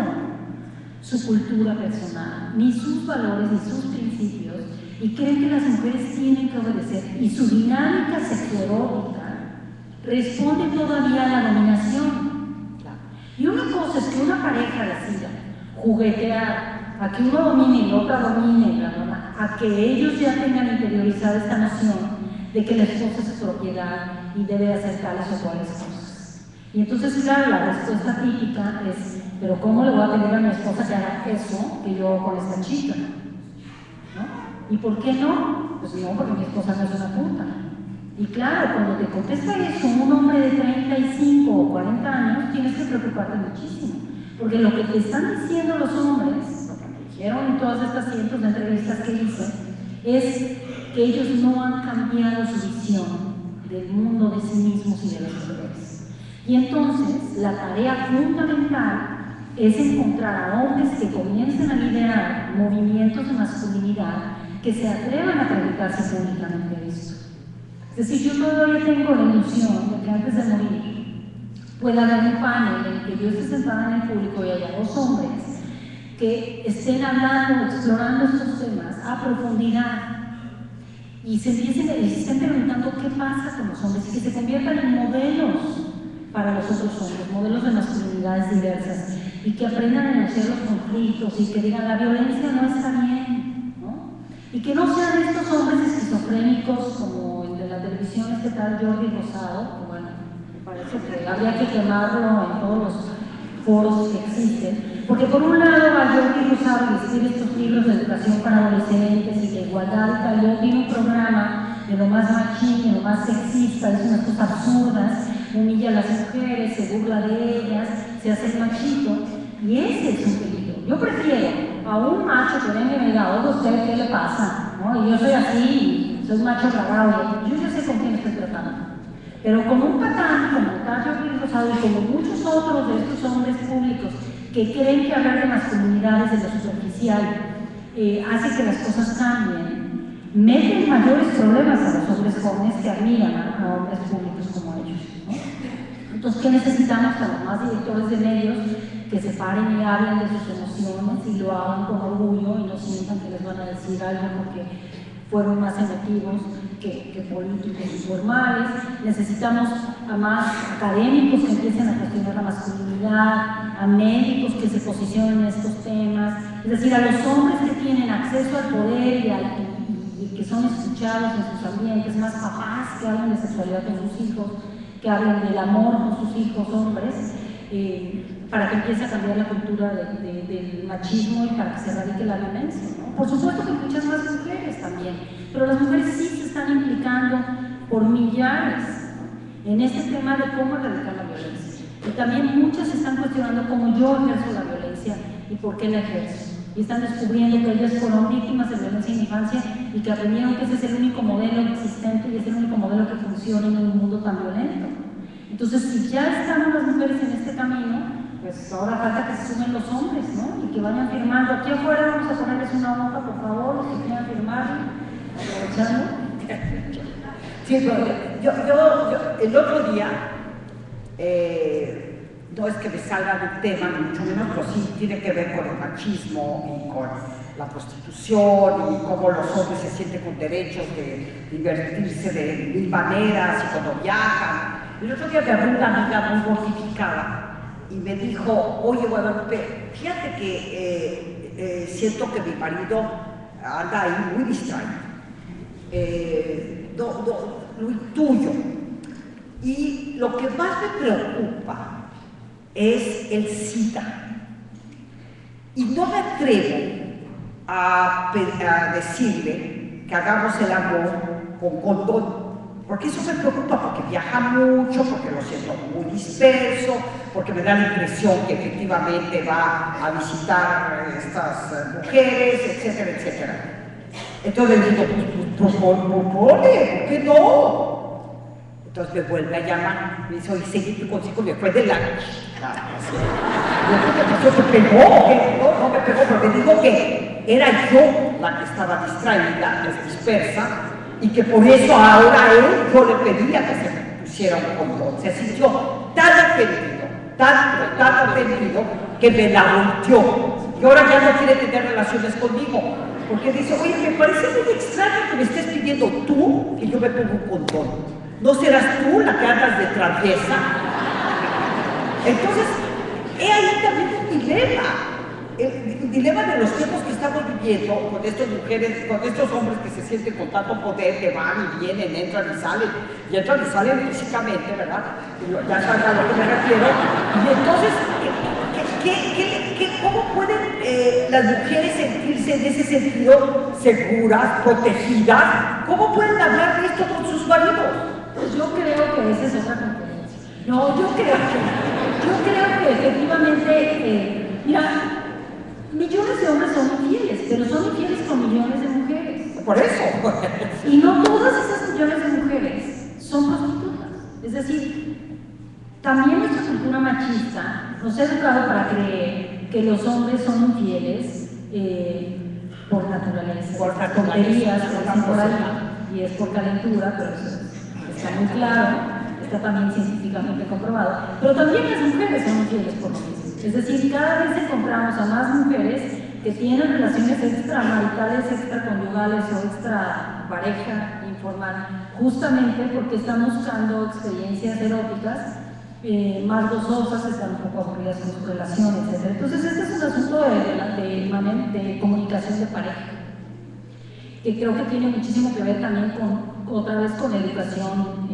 su cultura personal, ni sus valores, ni sus principios, y creen que las mujeres tienen que obedecer. Y su dinámica sexoerótica responde todavía a la dominación. Y una cosa es que una pareja decida juguetear, a que uno domine y la otra domine, a que ellos ya tengan interiorizada esta noción de que la esposa es su propiedad y debe hacer tales o cuales cosas. Y entonces, claro, la respuesta típica es, pero ¿cómo le voy a pedir a mi esposa que haga eso que yo hago con esta chica? ¿No? ¿Y por qué no? Pues no, porque mi esposa no es una puta. Y claro, cuando te contesta eso un hombre de 35 o 40 años, tienes que preocuparte muchísimo. Porque lo que te están diciendo los hombres, lo que me dijeron en todas estas cientos de entrevistas que hice, es que ellos no han cambiado su visión del mundo de sí mismos y de las mujeres. Y entonces, la tarea fundamental es encontrar a hombres que comiencen a liderar movimientos de masculinidad que se atrevan a preguntarse públicamente de esto. Es decir, yo todavía tengo la ilusión de que antes de morir pueda haber un panel en el que yo esté sentada en el público y haya 2 hombres que estén hablando, explorando estos temas a profundidad y se estén preguntando qué pasa con los hombres y que se conviertan en modelos para los otros hombres, modelos de masculinidades diversas y que aprendan a negociar los conflictos y que digan la violencia no está bien, ¿no? Y que no sean estos hombres esquizofrénicos como el de la televisión, este tal Jordi Rosado, que bueno, me parece que habría que quemarlo en todos los foros que existen, porque por un lado a Jordi Rosado le escribe estos libros de educación para adolescentes y de igualdad y tal, luego tiene un programa de lo más machín, de lo más sexista, dice unas cosas absurdas, humilla a las mujeres, se burla de ellas, se hace el machito, y ese es un peligro. Yo prefiero a un macho que venga y me diga, oiga usted, ¿qué le pasa? ¿No? Y yo soy así, soy macho ragado, yo ya sé con quién estoy tratando. Pero como un patán, como tal Jordi Rosado y como muchos otros de estos hombres públicos que creen que hablar de masculinidades de lo superficial hace que las cosas cambien, meten mayores problemas a los hombres jóvenes que admiran a hombres públicos como ellos, ¿no? Entonces, ¿qué necesitamos para los más directores de medios que se paren y hablen de sus emociones y lo hagan con orgullo y no sientan que les van a decir algo porque fueron más emotivos que políticos informales? Necesitamos a más académicos que empiecen a cuestionar la masculinidad, a médicos que se posicionen en estos temas, es decir, a los hombres que tienen acceso al poder y que son escuchados en sus ambientes, más papás que hablen de sexualidad con sus hijos, que hablen del amor con sus hijos hombres, para que empiece a cambiar la cultura del machismo y para que se erradique la violencia, ¿no? Por supuesto que muchas más mujeres también, pero las mujeres sí se están implicando por millares, ¿no?, en este tema de cómo erradicar la violencia. Y también muchas están cuestionando cómo yo ejerzo la violencia y por qué la ejerzo. Y están descubriendo que ellas fueron víctimas de violencia en infancia y que aprendieron que ese es el único modelo existente y es el único modelo que funciona en un mundo tan violento. Entonces, si ya están las mujeres en este camino, pues ahora falta que se sumen los hombres, ¿no? Y que vayan firmando. Aquí afuera vamos a ponerles una hoja, por favor, los que quieran firmar, aprovechando. Sí, yo el otro día, no es que me salga del tema, ni mucho menos, pero sí tiene que ver con el machismo y con la prostitución y cómo los hombres se sienten con derechos de divertirse de mil maneras y cuando viajan. El otro día me habló una amiga muy mortificada y me dijo, oye Guadalupe, fíjate que siento que mi marido anda ahí muy distraído, muy tuyo. Y lo que más me preocupa es el SIDA. Y no me atrevo a decirle que hagamos el amor con condón, porque eso me preocupa, porque viaja mucho, porque lo siento muy disperso, porque me da la impresión que efectivamente va a visitar a estas mujeres, etcétera, etcétera. Entonces le digo, pues ¿por qué no? Entonces me vuelve a llamar, me dice, oye, seguí tu consejo, me fue de la chica. ¿Me pegó? No me pegó, porque dijo que era yo la que estaba distraída, dispersa, y que por eso ahora yo le pedía que se pusiera un condón. Se sintió tan ofendido, tan ofendido, que me la volteó. Y ahora ya no quiere tener relaciones conmigo, porque dice, oye, me parece muy extraño que me estés pidiendo tú que yo me ponga un condón. ¿No serás tú la que andas de traviesa? Entonces, he ahí también un dilema. El dilema de los tiempos que estamos viviendo con estas mujeres, con estos hombres que se sienten con tanto poder, que van y vienen, entran y salen físicamente, ¿verdad? Ya saben a lo que me refiero. Y entonces, ¿cómo pueden las mujeres sentirse en ese sentido seguras, protegidas? ¿Cómo pueden hablar de esto con sus maridos? Yo creo que esa es otra conferencia. No, yo creo que efectivamente, mira, millones de hombres son infieles, pero son infieles con millones de mujeres. Por eso. Y no todas esas millones de mujeres son prostitutas. Es decir, también nuestra cultura machista nos ha educado para creer que los hombres son infieles por naturaleza. Por tonterías, por ahí, y es por calentura, pero eso está muy claro, está también científicamente comprobado. Pero también las mujeres son infieles por lo mismo. Es decir, cada vez encontramos encontramos a más mujeres que tienen relaciones extramaritales, extraconyugales o extra pareja informal, justamente porque están buscando experiencias eróticas más gozosas, están un poco aburridas con sus relaciones, etc. Entonces este es un asunto de comunicación de pareja, que creo que tiene muchísimo que ver también otra vez con la educación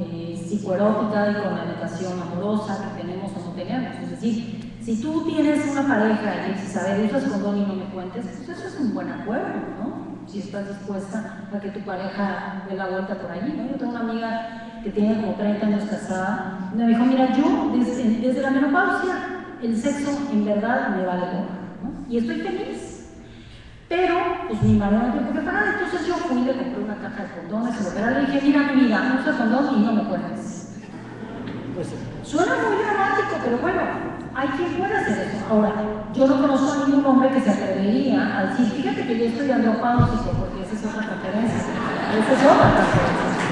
psicoerótica y con la educación amorosa que tenemos o no tenemos. Es decir, si tú tienes una pareja y dices, a ver, usas condón y no me cuentes, pues eso es un buen acuerdo, ¿no? Si estás dispuesta a que tu pareja dé la vuelta por allí, ¿no? Yo tengo una amiga que tiene como 30 años casada, me dijo, mira, yo desde la menopausia, el sexo en verdad me vale gorro, ¿no? Y estoy feliz. Pero, pues mi marido no tiene por qué pagar, entonces yo fui y le compré una caja de condones, y le dije, mira, mi vida, no usa condón y no me cuentes. Pues suena muy dramático, pero bueno, hay quien puede hacer eso. Ahora, yo no conozco a ningún hombre que se atrevería a decir, fíjate que yo estoy andropáusico, porque esa es otra conferencia. Esa es otra conferencia.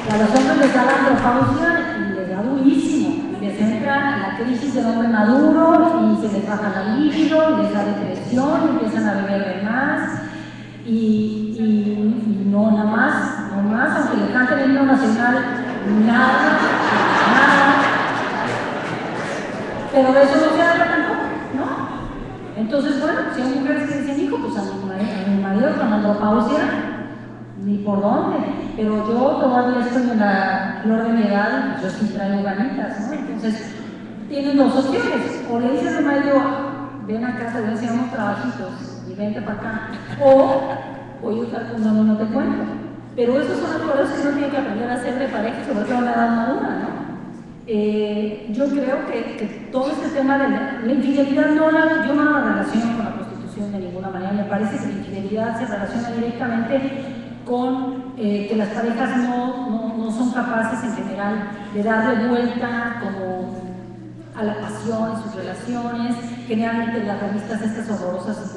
A los hombres les da la andropausia y les da durísimo. Les entra la crisis del hombre maduro y se les baja la libido, y les da depresión, y empiezan a beber de más. Y no, nada más, aunque le canten el himno nacional, nada. Pero de eso no se habla tampoco, ¿no? Entonces, bueno, si hay mujeres que dicen, hijo, pues a mi marido con andropausia, ni por dónde, pero yo todavía estoy en la flor de mi edad, yo sí traigo ganitas, ¿no? Entonces, tienen dos opciones, o le dices a mi marido, ven acá, te voy a hacer unos trabajitos y vente para acá, o voy a usar condón y no te cuento. Pero esos son las cosas que uno tiene que aprender a hacer de pareja, sobre todo en la edad madura, ¿no? Yo creo que todo este tema de la infidelidad, yo no la relaciono con la prostitución de ninguna manera. Me parece que la infidelidad se relaciona directamente con que las parejas no son capaces en general de darle vuelta como a la pasión en sus relaciones. Generalmente las revistas estas horrorosas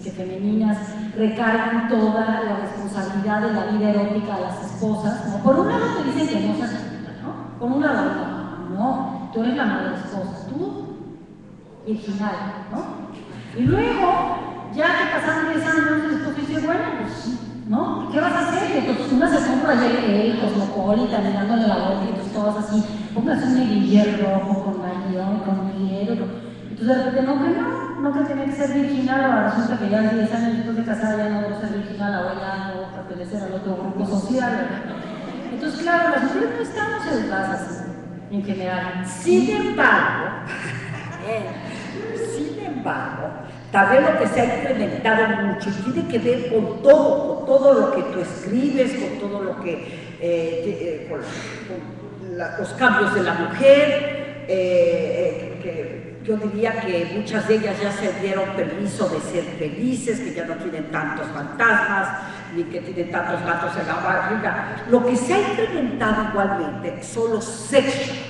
que femeninas recargan toda la responsabilidad de la vida erótica a las esposas, ¿no? Por un lado te dicen que no se necesita, ¿no? Por un lado no, tú eres la madre esposa, tú virginal, ¿no? Y luego, ya que pasaron 10 años, el esposo dice, bueno, pues, ¿no? ¿Qué vas a hacer? Y entonces una se compra el cosmopolita, mirándole la boca, y entonces todas así, póngase un negriller rojo con maillón, con hielo. Entonces de repente, no que tenía que ser virginal, ahora resulta que ya 10 años después de casada ya no debo ser virginal, ahora ya no pertenecer al otro grupo social, ¿verdad? Entonces, claro, las mujeres no estamos educadas así, en general. Sin embargo, también lo que se ha incrementado mucho tiene que ver con todo lo que tú escribes, con todo lo que, con los cambios de la mujer, que yo diría que muchas de ellas ya se dieron permiso de ser felices, que ya no tienen tantos fantasmas, ni que tienen tantos gatos en la barriga. Lo que se ha incrementado igualmente son los sexos.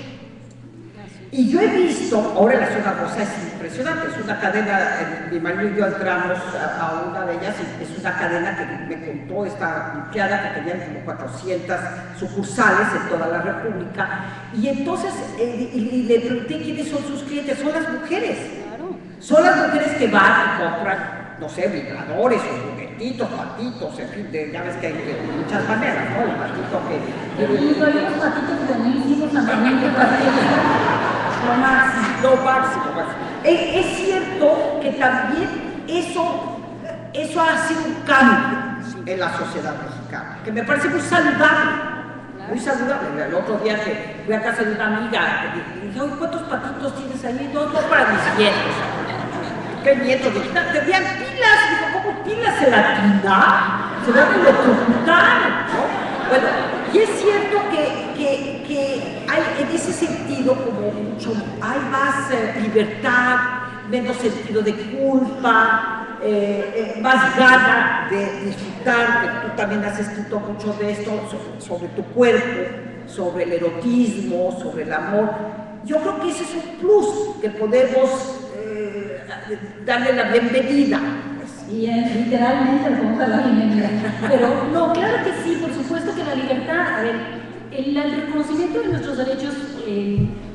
Y yo he visto, ahora la Zona Rosa es impresionante, es una cadena, mi marido y yo entramos a una de ellas, y es una cadena que me contó esta empleada que tenían como 400 sucursales en toda la República, y entonces y le pregunté quiénes son sus clientes. Son las mujeres, son las mujeres que van y compran, no sé, vibradores o juguetitos, patitos, en fin, ya ves que hay de muchas maneras, ¿no? El patito que... Hay unos patitos buenísimos también, lo máximo. Es cierto que también eso ha sido un cambio en la sociedad mexicana, que me parece muy saludable. Muy saludable. El otro día que fui a casa de una amiga, y dije, oye, ¿cuántos patitos tienes ahí? No para mis nietos. ¿Qué nietos? Tenían pilas. Digo, ¿cómo pilas? ¿Se la tina? ¿Se van a electrocutar? ¿No? Bueno, y es cierto que hay en ese sentido como mucho, hay más libertad, menos sentido de culpa, más gana de disfrutar, que tú también has escrito mucho de esto, sobre tu cuerpo, sobre el erotismo, sobre el amor. Yo creo que ese es un plus que podemos darle la bienvenida. Y literalmente le podemos dar la bienvenida. Pero no, claro que sí, por supuesto que la libertad, a ver, el reconocimiento de nuestros derechos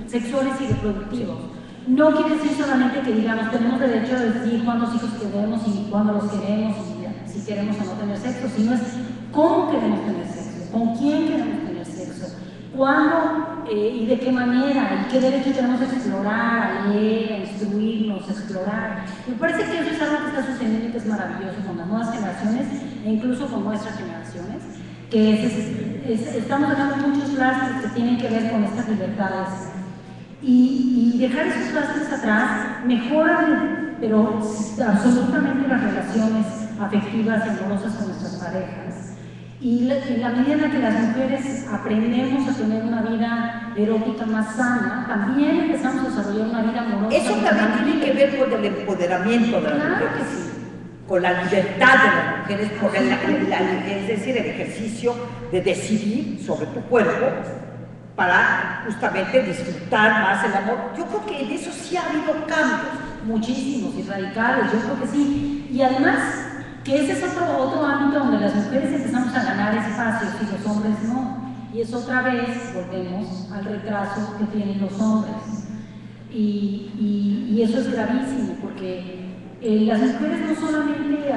sexuales y reproductivos no quiere decir solamente que digamos tenemos derecho a decidir cuántos hijos queremos y cuándo los queremos y si queremos o no tener sexo, sino es cómo queremos tener sexo, con quién queremos tener sexo, cuándo y de qué manera y qué derecho tenemos a explorar, a leer, a instruirnos, a explorar. Me parece que eso es algo que está sucediendo y que es maravilloso con las nuevas generaciones e incluso con nuestras generaciones, que estamos dejando muchos lastres que tienen que ver con estas libertades. Y dejar esos lastres atrás mejora, pero absolutamente las relaciones afectivas y amorosas con nuestras parejas. Y en la medida en la que las mujeres aprendemos a tener una vida erótica más sana, también empezamos a desarrollar una vida amorosa. Eso también tiene que ver con el empoderamiento de las mujeres. Claro que sí. Con la libertad de las mujeres, con es decir, el ejercicio de decidir sobre tu cuerpo para justamente disfrutar más el amor. Yo creo que en eso sí ha habido cambios. Muchísimos y radicales, yo creo que sí. Y además, que ese es otro ámbito donde las mujeres empezamos a ganar espacios y los hombres no. Y es otra vez, volvemos al retraso que tienen los hombres. Y eso es gravísimo, porque las mujeres no solamente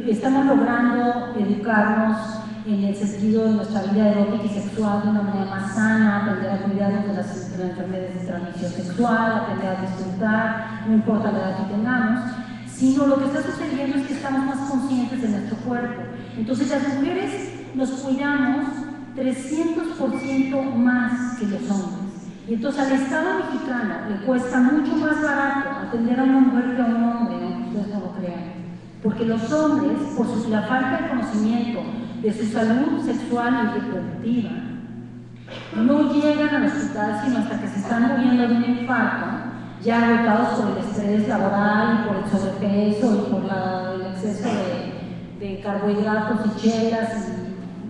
estamos logrando educarnos en el sentido de nuestra vida erótica y sexual de una manera más sana, aprender a cuidarnos de las enfermedades de transmisión sexual, aprender a disfrutar, no importa la edad que tengamos, sino lo que está sucediendo es que estamos más conscientes de nuestro cuerpo. Entonces las mujeres nos cuidamos 300% más que los hombres. Y entonces al Estado mexicano le cuesta mucho más barato atender a una mujer que a un hombre, aunque ustedes no lo crean. Porque los hombres, por la falta de conocimiento de su salud sexual y reproductiva, no llegan al hospital sino hasta que se están muriendo de un infarto, ya agotados por el estrés laboral y por el sobrepeso y por el exceso de carbohidratos y chelas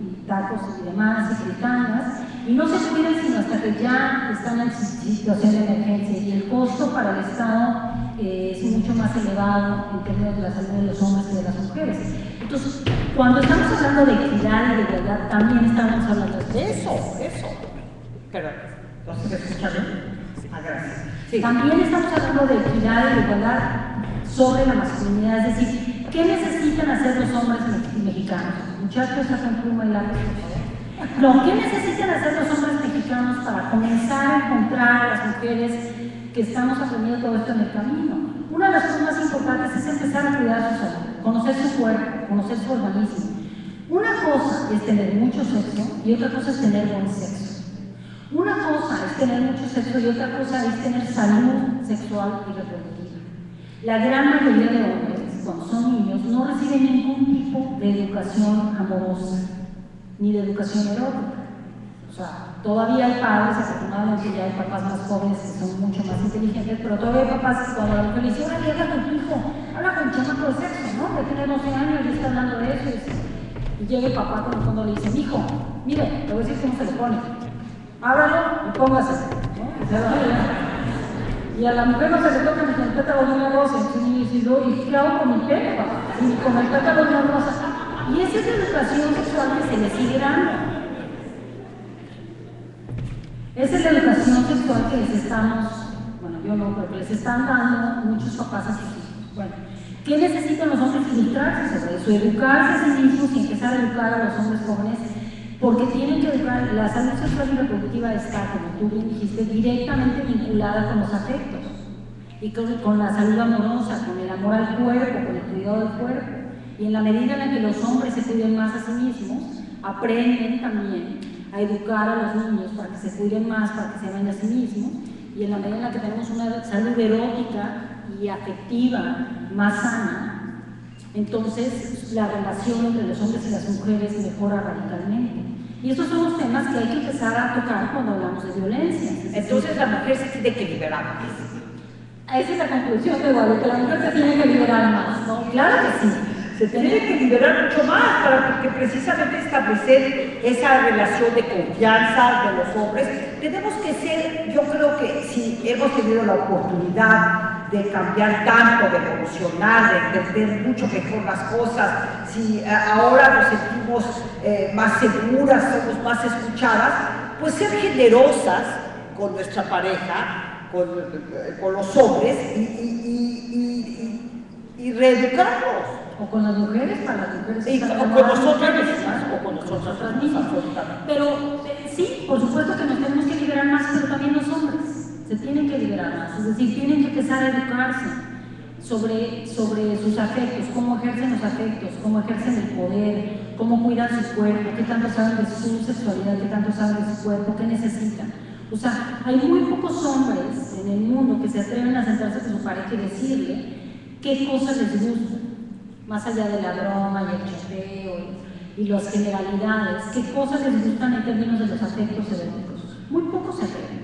y tacos y demás y fritangas, y no se cuidan sino hasta que ya están en situación de emergencia, y el costo para el Estado es mucho más elevado en términos de la salud de los hombres que de las mujeres. Entonces, cuando estamos hablando de equidad y de igualdad, también estamos hablando de eso. Pero, ¿no se escucha bien? Ah, gracias. Sí. También estamos hablando de equidad y de igualdad sobre la masculinidad, es decir, ¿qué necesitan hacer los hombres mexicanos? Muchachos, sacan pluma y lápiz, por favor. No, ¿qué necesitan hacer los hombres mexicanos para comenzar a encontrar a las mujeres que estamos aprendiendo todo esto en el camino? Una de las cosas más importantes es empezar a cuidar su salud, conocer su cuerpo, conocer su organismo. Una cosa es tener mucho sexo y otra cosa es tener buen sexo. Una cosa es tener mucho sexo y otra cosa es tener salud sexual y reproductiva. La gran mayoría de hombres, cuando son niños, no reciben ningún tipo de educación amorosa ni de educación erótica. O sea, todavía hay padres, afortunadamente ya hay papás más jóvenes que son mucho más inteligentes, pero todavía hay papás que cuando la mujer le dice, oye, habla con tu hijo, habla con el chamaco de sexo, ¿no? Ya tiene 12 años y está hablando de eso. Y llega el papá con el fondo le dice, hijo, mire, te voy a decir cómo se le pone. Ábralo y póngase, ¿no? Y a la mujer no se le toca ni con el pétalo de una rosa. Entonces el niño dice, ¿y qué hago con mi pene, papá? Ni con el pétalo de una rosa. Y esa es la educación sexual que se le sigue dando. Esa es la educación sexual que les estamos, bueno, yo no, pero que les están dando muchos papás a sus hijos. Bueno, ¿qué necesitan los hombres? Ilustrarse sobre eso, educarse a sí mismos y empezar a educar a los hombres jóvenes, porque tienen que educar. La salud sexual y reproductiva está, como tú bien dijiste, directamente vinculada con los afectos y con la salud amorosa, con el amor al cuerpo, con el cuidado del cuerpo. Y en la medida en la que los hombres se cuiden más a sí mismos, aprenden también a educar a los niños para que se cuiden más, para que se amen a sí mismos. Y en la medida en la que tenemos una salud erótica y afectiva más sana, entonces la relación entre los hombres y las mujeres mejora radicalmente. Y estos son los temas que hay que empezar a tocar cuando hablamos de violencia. Entonces la mujer se tiene que liberar. Esa es la conclusión de Guadalupe, que la mujer se tiene que liberar más, ¿no? Claro que sí. Se tiene que liberar mucho más para que precisamente establecer esa relación de confianza de los hombres. Tenemos que ser, yo creo que si hemos tenido la oportunidad de cambiar tanto, de evolucionar, de entender mucho mejor las cosas, si ahora nos sentimos más seguras, somos más escuchadas, pues ser generosas con nuestra pareja, con los hombres y reeducarlos. O con las mujeres, para las mujeres. Y con nosotras mismas, o con nosotras mismas. Pero sí, por supuesto que nos tenemos que liberar más, pero también los hombres se tienen que liberar más. Es decir, tienen que empezar a educarse sobre sus afectos, cómo ejercen los afectos, cómo ejercen el poder, cómo cuidan su cuerpo, qué tanto saben de su sexualidad, qué tanto saben de su cuerpo, qué necesitan. O sea, hay muy pocos hombres en el mundo que se atreven a sentarse con su pareja y decirle qué cosas les gustan, más allá de la broma y el choteo y las generalidades, qué cosas les gustan en términos de los afectos eróticos. Muy pocos se atreven.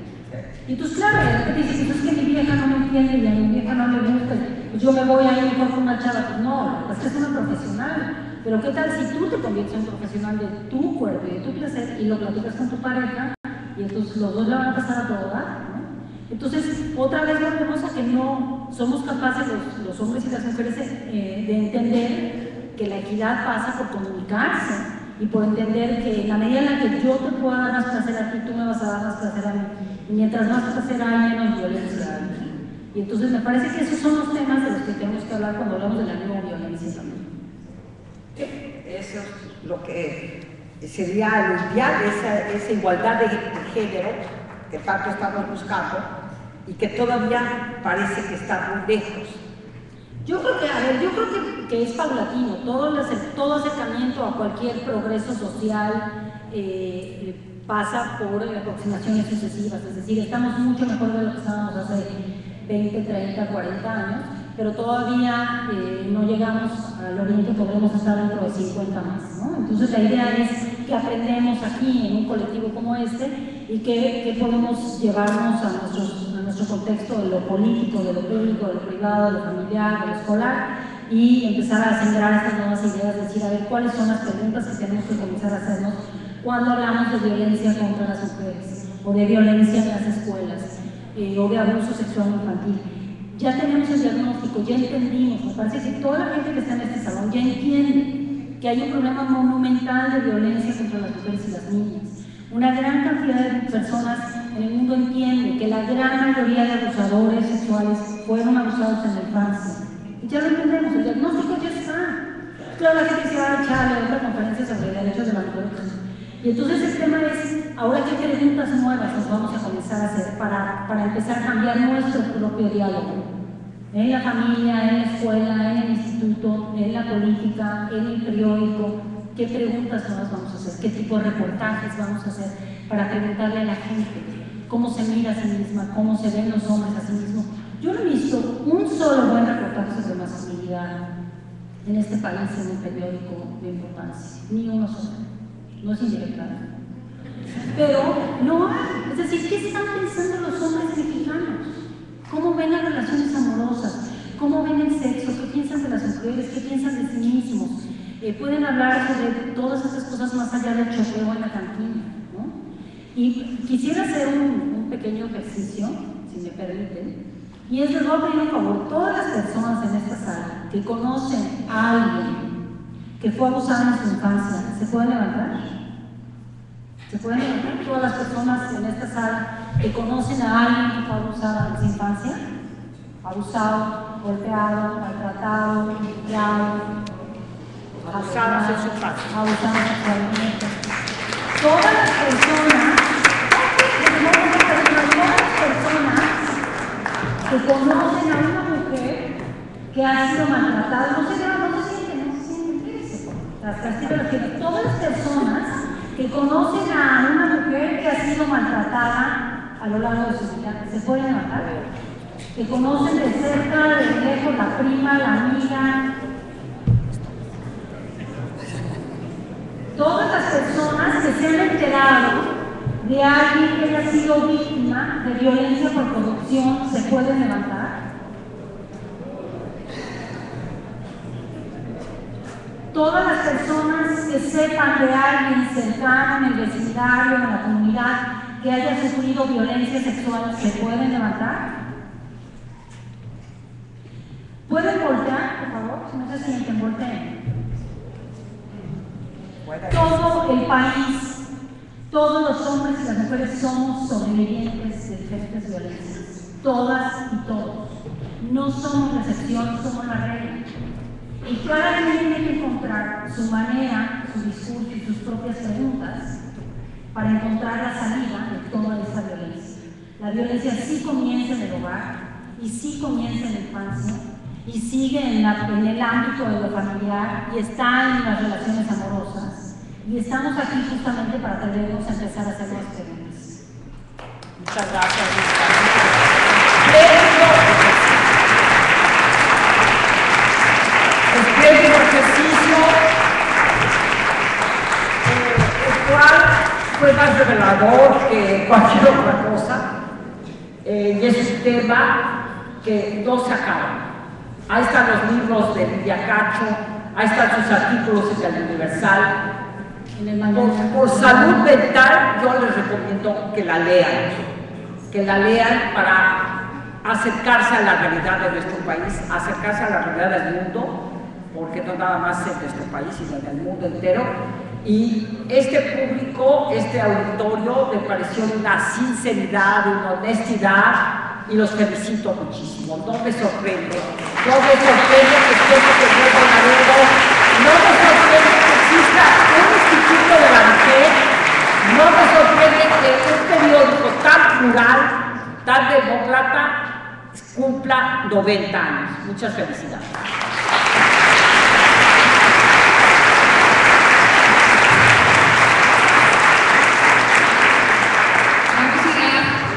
Y entonces, claro, de repente dices, pues es que mi vieja no me entiende y a mi vieja no le gusta, pues yo me voy a ir mejor con una chava. Pues no, es que es una profesional. Pero ¿qué tal si tú te conviertes en profesional de tu cuerpo y de tu placer y lo platicas con tu pareja y entonces los dos le van a pasar a todo dar, ¿no? Entonces, otra vez volvemos a que no somos capaces los hombres y las mujeres de entender que la equidad pasa por comunicarse y por entender que en la medida en la que yo te pueda dar más placer a ti, tú me vas a dar más placer a mí. Y mientras más placer hay, menos violencia hay. Y entonces me parece que esos son los temas de los que tenemos que hablar cuando hablamos de la no violencia también. Eso es lo que sería lo ideal, esa igualdad de género que tanto estamos buscando y que todavía parece que está muy lejos. Yo creo que es paulatino, todo acercamiento a cualquier progreso social pasa por aproximaciones sucesivas, es decir, estamos mucho mejor de lo que estábamos hace 20, 30, 40 años, pero todavía no llegamos al oriente, podremos estar dentro de 50 más, ¿no? Entonces la idea es que aprendemos aquí en un colectivo como este y que podemos llevarnos a nuestro contexto de lo político, de lo público, de lo privado, de lo familiar, de lo escolar y empezar a sembrar estas nuevas ideas, decir, a ver, cuáles son las preguntas que tenemos que comenzar a hacernos cuando hablamos de violencia contra las mujeres o de violencia en las escuelas o de abuso sexual infantil. Ya tenemos el diagnóstico, ya entendimos, me parece que toda la gente que está en este salón ya entiende que hay un problema monumental de violencia contra las mujeres y las niñas. Una gran cantidad de personas en el mundo entiende que la gran mayoría de abusadores sexuales fueron abusados en la infancia. Y ya lo entendemos, el diagnóstico ya está. Claro, la gente se va a echarle otra conferencia sobre derechos de la mujer. Y entonces el tema es, ahora qué preguntas nuevas nos vamos a comenzar a hacer para empezar a cambiar nuestro propio diálogo. En la familia, en la escuela, en el instituto, en la política, en el periódico. ¿Qué preguntas nuevas vamos a hacer? ¿Qué tipo de reportajes vamos a hacer para preguntarle a la gente cómo se mira a sí misma, cómo se ven los hombres a sí mismos? Yo no he visto un solo buen reportaje sobre masculinidad en este país en un periódico de importancia, ni uno solo. No es indirecta, pero no hay. Es decir, ¿qué están pensando los hombres mexicanos? ¿Cómo ven las relaciones amorosas? ¿Cómo ven el sexo? ¿Qué piensan de las mujeres? ¿Qué piensan de sí mismos? Pueden hablar sobre todas estas cosas más allá del choteo en la cantina, ¿no? Y quisiera hacer un pequeño ejercicio, si me permiten, y es, les voy a pedir un favor, todas las personas en esta sala que conocen a alguien que fue abusada en su infancia, ¿se pueden levantar? ¿Se pueden levantar? Todas las personas en esta sala que conocen a alguien que fue abusada en su infancia, abusado, golpeado, maltratado, golpeado, abusadas en su infancia. Abusadas sexualmente. Todas las personas que conocen a una mujer que ha sido maltratada, no se sienten, fíjense, las castigas, todas las personas que conocen a una mujer que ha sido maltratada a lo largo de su vida, ¿se pueden levantar? Que conocen de cerca, de lejos, la prima, la amiga. Todas las personas que se han enterado de alguien que haya sido víctima de violencia por corrupción, ¿se pueden levantar? Todas las personas que sepan de alguien cercano en el vecindario, en la comunidad, que haya sufrido violencia sexual, ¿se pueden levantar? ¿Pueden voltear, por favor? Si no se sienten, volteen. Todo el país, todos los hombres y las mujeres somos sobrevivientes de diferentes violencias. todas y todos. No somos la excepción, somos la regla. Y cada quien tiene que encontrar su manera, su discurso y sus propias preguntas para encontrar la salida de toda esta violencia. La violencia sí comienza en el hogar y sí comienza en la infancia y sigue en el ámbito de lo familiar y está en las relaciones amorosas. Y estamos aquí justamente para atrevernos a empezar a hacer las preguntas. Muchas gracias, espléndido ejercicio, el cual fue más revelador que cualquier otra cosa, y es un tema que no se acaba. Ahí están los libros de Lidia Cacho, ahí están sus artículos en el Universal. Por salud mental, yo les recomiendo que la lean para acercarse a la realidad de nuestro país, acercarse a la realidad del mundo, porque no nada más en nuestro país, sino en el mundo entero. Y este público, este auditorio, me pareció una sinceridad, una honestidad, y los felicito muchísimo. No me sorprende que siempre que vuelva a Laredo, no me sorprende que exista un instituto de la mujer, no me sorprende que un periódico tan plural, tan demócrata, cumpla 90 años. Muchas felicidades.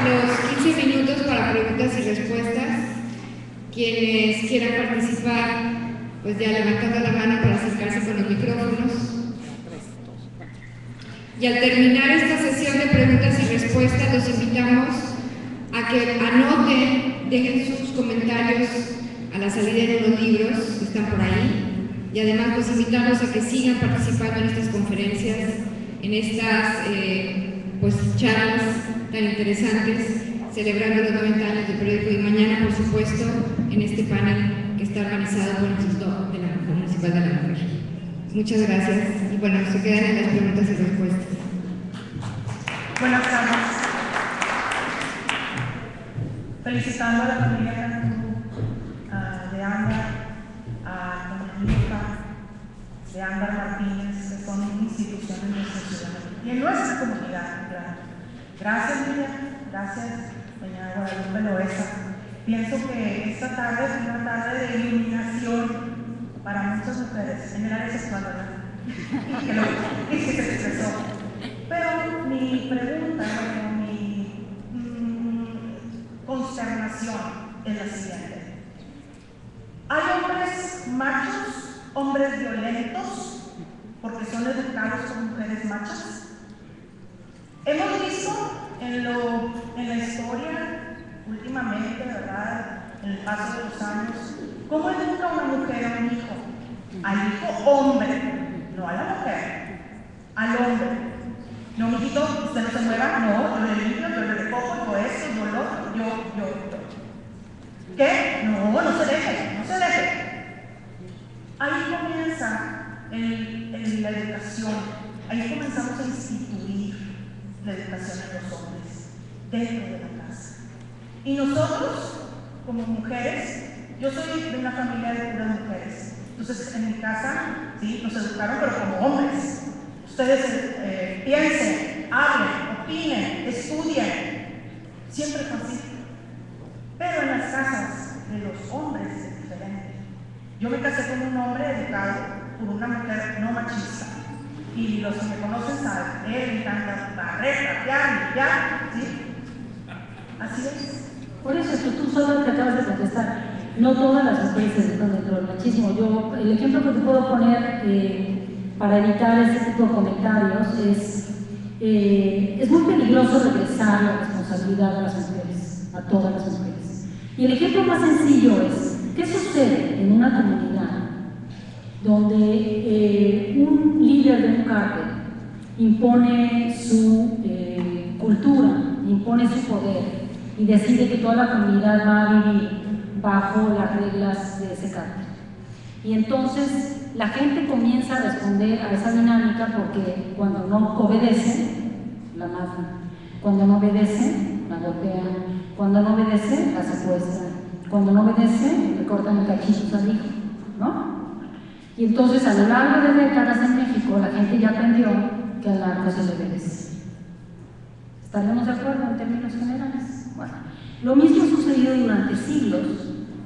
Los 15 minutos para preguntas y respuestas. Quienes quieran participar, pues ya levantando la mano para acercarse con los micrófonos. Y al terminar esta sesión de preguntas y respuestas, los invitamos a que anoten, dejen sus comentarios a la salida de unos libros que están por ahí. Y además, pues invitarlos a que sigan participando en estas conferencias, en estas pues charlas tan interesantes, celebrando los 90 años del periódico, y mañana, por supuesto, en este panel que está organizado por el Instituto Municipal de la Mujer. Muchas gracias. Y bueno, se quedan en las preguntas y respuestas. Buenas tardes. Felicitando a la familia Cantú, de Ámbar, a Dominica, de Ámbar Martínez, que son instituciones en nuestra ciudad y en nuestra comunidad. Gracias, Lidia. Gracias, doña Guadalupe Loesa. Pienso que esta tarde es una tarde de iluminación para muchas mujeres en el área sexual, ¿verdad? Y que se expresó. Pero mi pregunta, mi consternación es la siguiente. ¿Hay hombres machos, hombres violentos, porque son educados como mujeres machas? Hemos visto en la historia, últimamente, ¿verdad?, en el paso de los años, cómo educa una mujer a un hijo. Al hijo hombre, no a la mujer, al hombre. No, mijito, usted no se mueva, no, yo le limpio, yo le recojo, yo esto, yo lo otro, yo. ¿Qué? No se deje, no se deje. Ahí comienza la educación, ahí comenzamos a instituir la educación de los hombres dentro de la casa. Y nosotros, como mujeres, yo soy de una familia de puras mujeres, entonces en mi casa, sí, nos educaron, pero como hombres. Ustedes piensen, hablen, opinen, estudien, siempre fue así. Pero en las casas de los hombres es diferente. Yo me casé con un hombre educado por una mujer no machista. Y los que me conocen saben, me encanta barrer, trapear, limpiar, ¿sí? Así es. Por eso tú solo te acabas de contestar. No todas las mujeres se educan dentro del machismo. El ejemplo que te puedo poner para evitar ese tipo de comentarios es muy peligroso regresar la responsabilidad a las mujeres, a todas las mujeres. Y el ejemplo más sencillo es, ¿qué sucede en una comunidad donde un líder de un cártel impone su cultura, impone su poder y decide que toda la comunidad va a vivir bajo las reglas de ese cártel? Y entonces la gente comienza a responder a esa dinámica, porque cuando no obedece, la matan. Cuando no obedece, la golpean. Cuando no obedece, la secuestran. Cuando no obedece, le cortan el cachito al hijo, ¿no? Y entonces, a lo largo de décadas en México, la gente ya aprendió que al narco se le obedece. ¿Estaremos de acuerdo en términos generales? Bueno, lo mismo ha sucedido durante siglos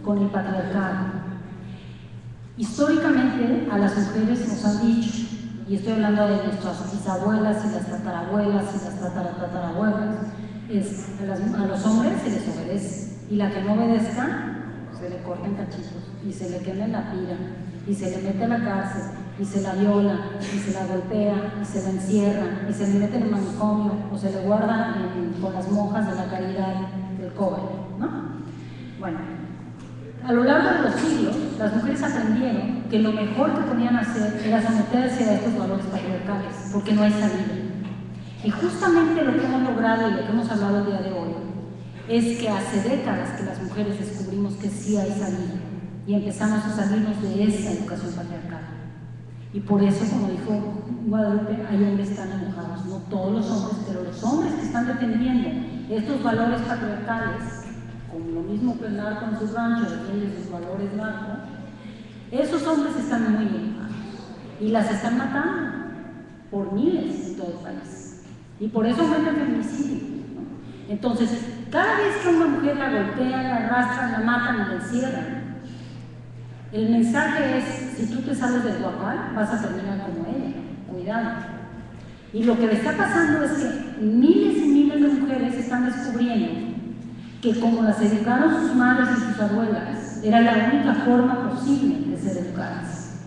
con el patriarcado. Históricamente, a las mujeres nos han dicho, y estoy hablando de nuestras bisabuelas y las tatarabuelas y las tatarabuelas, a los hombres se les obedece, y la que no obedezca, se le cortan cachitos, y se le quema en la pira, y se le mete a la cárcel, y se la viola, y se la golpea, y se la encierra, y se le mete en el manicomio, o se le guarda con las monjas de la caridad del cobre, ¿no? Bueno, a lo largo de los siglos, las mujeres aprendieron que lo mejor que podían hacer era someterse a estos valores patriarcales, porque no hay salida. Y justamente lo que hemos logrado y lo que hemos hablado el día de hoy es que hace décadas que las mujeres descubrimos que sí hay salida y empezamos a salirnos de esa educación patriarcal. Y por eso, como dijo Guadalupe, hay hombres tan enojados, no todos los hombres, pero los hombres que están defendiendo estos valores patriarcales, como lo mismo que el narco en sus ranchos defiende sus valores narco, esos hombres están muy enojados y las están matando por miles en todo el país. Y por eso aumenta el feminicidio, ¿no? Entonces, cada vez que una mujer la golpean, la arrastran, la matan y la encierran, el mensaje es: si tú te sales del guacal, vas a terminar como ella, cuidado. Y lo que le está pasando es que miles y miles de mujeres están descubriendo que, como las educaron sus madres y sus abuelas, era la única forma posible de ser educadas.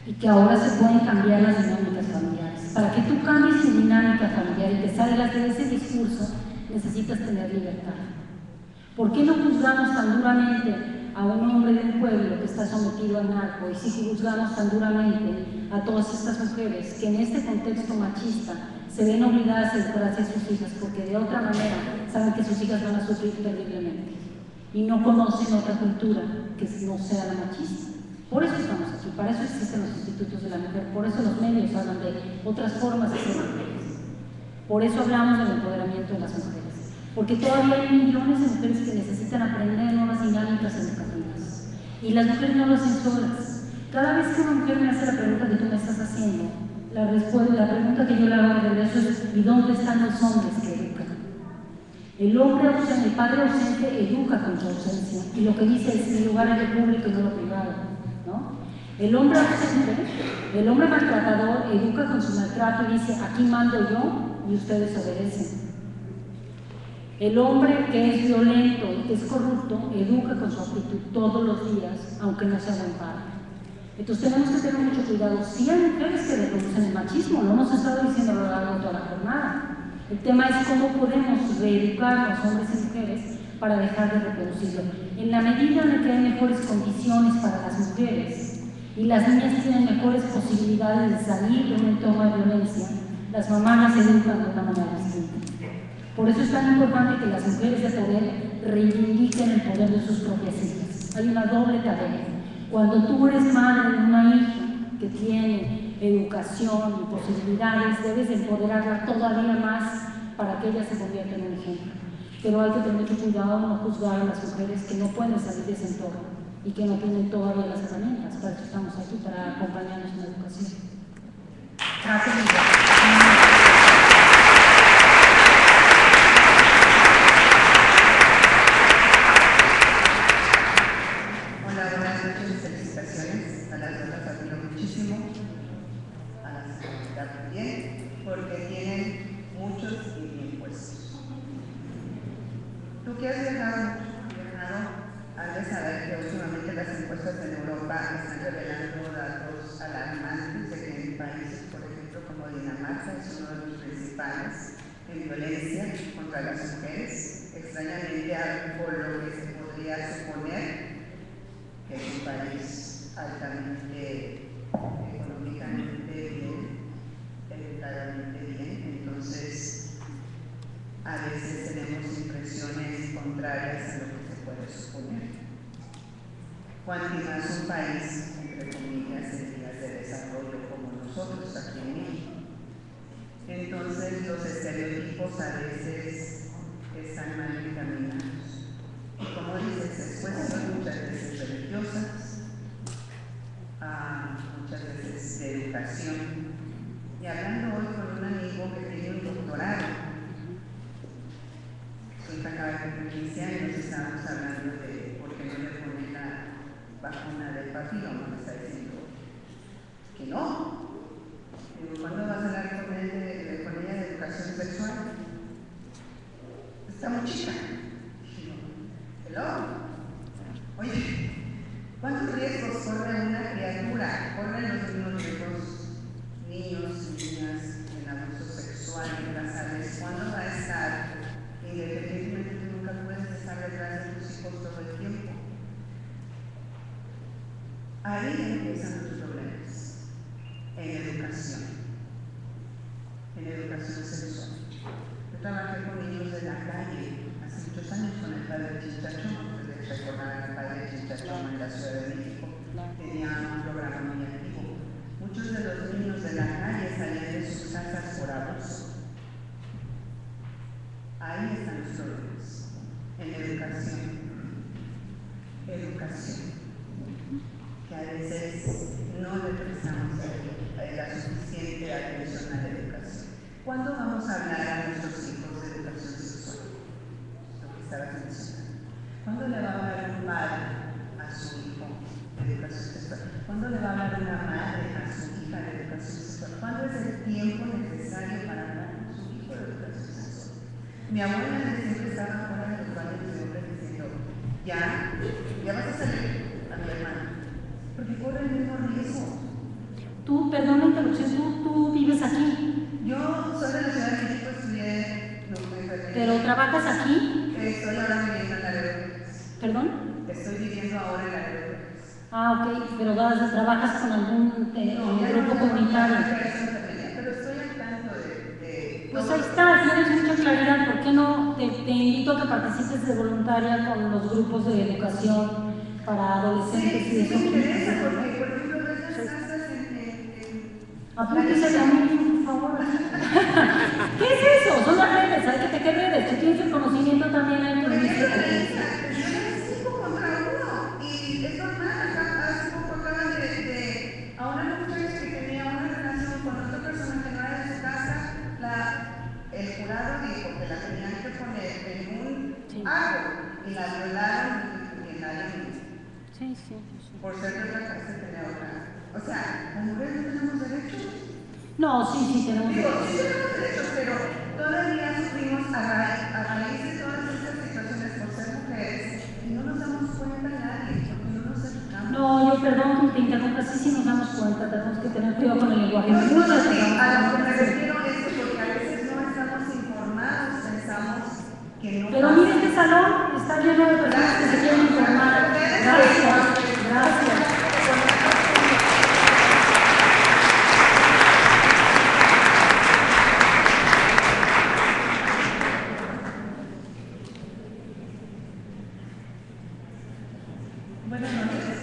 Y que ahora se pueden cambiar las dinámicas familiares. Para que tú cambies tu dinámica familiar y te salgas de ese discurso, necesitas tener libertad. ¿Por qué no juzgamos tan duramente a un hombre de un pueblo que está sometido al narco, y si juzgamos tan duramente a todas estas mujeres que en este contexto machista se ven obligadas a educar a sus hijas, porque de otra manera saben que sus hijas van a sufrir terriblemente y no conocen otra cultura que no sea la machista? Por eso estamos aquí, para eso existen los institutos de la mujer, por eso los medios hablan de otras formas de ser mujeres, por eso hablamos del empoderamiento de las mujeres, porque todavía hay millones de mujeres que necesitan aprender nuevas dinámicas educativas y las mujeres no lo hacen solas. Cada vez que una mujer me hace la pregunta que tú me estás haciendo, la pregunta que yo le hago de regreso es: ¿y dónde están los hombres que educan? El hombre ausente, el padre ausente educa con su ausencia, y lo que dice es: mi lugar es lo público y no lo privado, ¿no? El hombre ausente, el hombre maltratador, educa con su maltrato y dice: aquí mando yo y ustedes obedecen. El hombre que es violento y que es corrupto educa con su actitud todos los días, aunque no sea buen padre. Entonces tenemos que tener mucho cuidado. Sí hay mujeres que reproducen el machismo, lo hemos estado diciendo a lo largo de toda la jornada. El tema es cómo podemos reeducar a los hombres y mujeres para dejar de reproducirlo. En la medida en que hay mejores condiciones para las mujeres y las niñas tienen mejores posibilidades de salir de un entorno de violencia, las mamás las educan de una manera distinta. Por eso es tan importante que las mujeres de poder reivindiquen el poder de sus propias hijas. Hay una doble tarea. Cuando tú eres madre de una hija que tiene educación y posibilidades, debes empoderarla todavía más para que ella se convierta en un ejemplo. Pero hay que tener mucho cuidado no juzgar a las mujeres que no pueden salir de ese entorno y que no tienen todavía las herramientas. Para eso estamos aquí, para acompañarnos en la educación. Gracias. Porque tienen muchos y bien puestos. Tú que has viajado, has de saber que últimamente las encuestas en Europa están revelando datos alarmantes de que en países, por ejemplo, como Dinamarca, es uno de los principales en violencia contra las mujeres, extrañamente algo por lo que se podría suponer que es un país altamente económicamente bien, educadamente bien. Entonces a veces tenemos impresiones contrarias a lo que se puede suponer. Cuanto más un país, entre comillas, en vías de desarrollo como nosotros aquí en México. Entonces los estereotipos a veces están mal encaminados. Y como dices, es cuestión muchas veces religiosa, muchas veces de educación. Y hablando hoy con un amigo que tiene un doctorado, su hija acaba de cumplir 15 años, estábamos hablando de por qué no le ponen la vacuna del papiloma, me está diciendo que no. Digo, ¿cuándo vas a hablar con ella de educación sexual? Está muy chica. Hello. Oye, ¿cuántos riesgos corre una criatura? Corren los mismos riesgos niños y niñas en abuso sexual en casales. ¿Cuándo va a estar? Independientemente tú nunca puedes estar detrás de tus hijos todo el tiempo. Ahí empiezan los problemas. En educación sexual. Yo trabajé con niños de la calle hace muchos años con el padre Chinchachón, ustedes recordarán al padre Chinchachón en la Ciudad de México, tenía un programa muy activo. Muchos de los niños de la calle salían de sus casas por abuso. Ahí están los problemas, en educación, que a veces no le prestamos la suficiente atención a la educación. ¿Cuándo vamos a hablar a nuestros hijos de educación sexual? Lo que estabas mencionando. ¿Cuándo le va a hablar un padre a su hijo de educación sexual? ¿Cuándo le va a hablar una madre a su hija de educación sexual? ¿Cuándo es el tiempo necesario para hablar con su hijo de educación sexual? Mi abuela siempre estaba fuera de los baños de hombres diciendo, ya vas a salir a mi hermana, porque corre el mismo riesgo. Tú, perdón la interrupción, tú vives aquí. Yo soy de la Ciudad de México, estudié ¿Pero trabajas aquí? Estoy ahora viviendo en Laredo. ¿Perdón? Estoy viviendo ahora en Laredo. Ok, pero trabajas con algún grupo comunitario. Pero estoy al tanto de pues ahí está, tienes mucha claridad. ¿Por qué no te invito a que participes de voluntaria con los grupos de educación para adolescentes y eso? Sí, me interesa, porque por ejemplo, ves las casas Apúntese a mí, por favor. ¿Qué es eso? Son las redes, ¿sabes qué redes? Tú tienes el conocimiento también ahí. Por ejemplo, yo les 5 contra 1 y es normal. Hace poco acaban a una mujer que tenía una relación con otra persona que no era de su casa, el jurado dijo que la tenían que poner en un árbol y la violaron y nadie Sí. por ser de otra casa tenía otra. O sea, ¿las mujeres no tenemos derechos? No, sí tenemos derechos. Sí tenemos derechos, pero todavía sufrimos a raíz de todas estas situaciones por ser mujeres y no nos damos cuenta nadie, porque no nos educamos. No, yo perdón que te interrumpa, sí nos damos cuenta, tenemos que tener cuidado con el lenguaje. No, a lo que me refiero es que porque a veces no estamos informados, pensamos que no. Pero mira, este salón está lleno de personas que se quieren informar. Gracias. Buenas noches.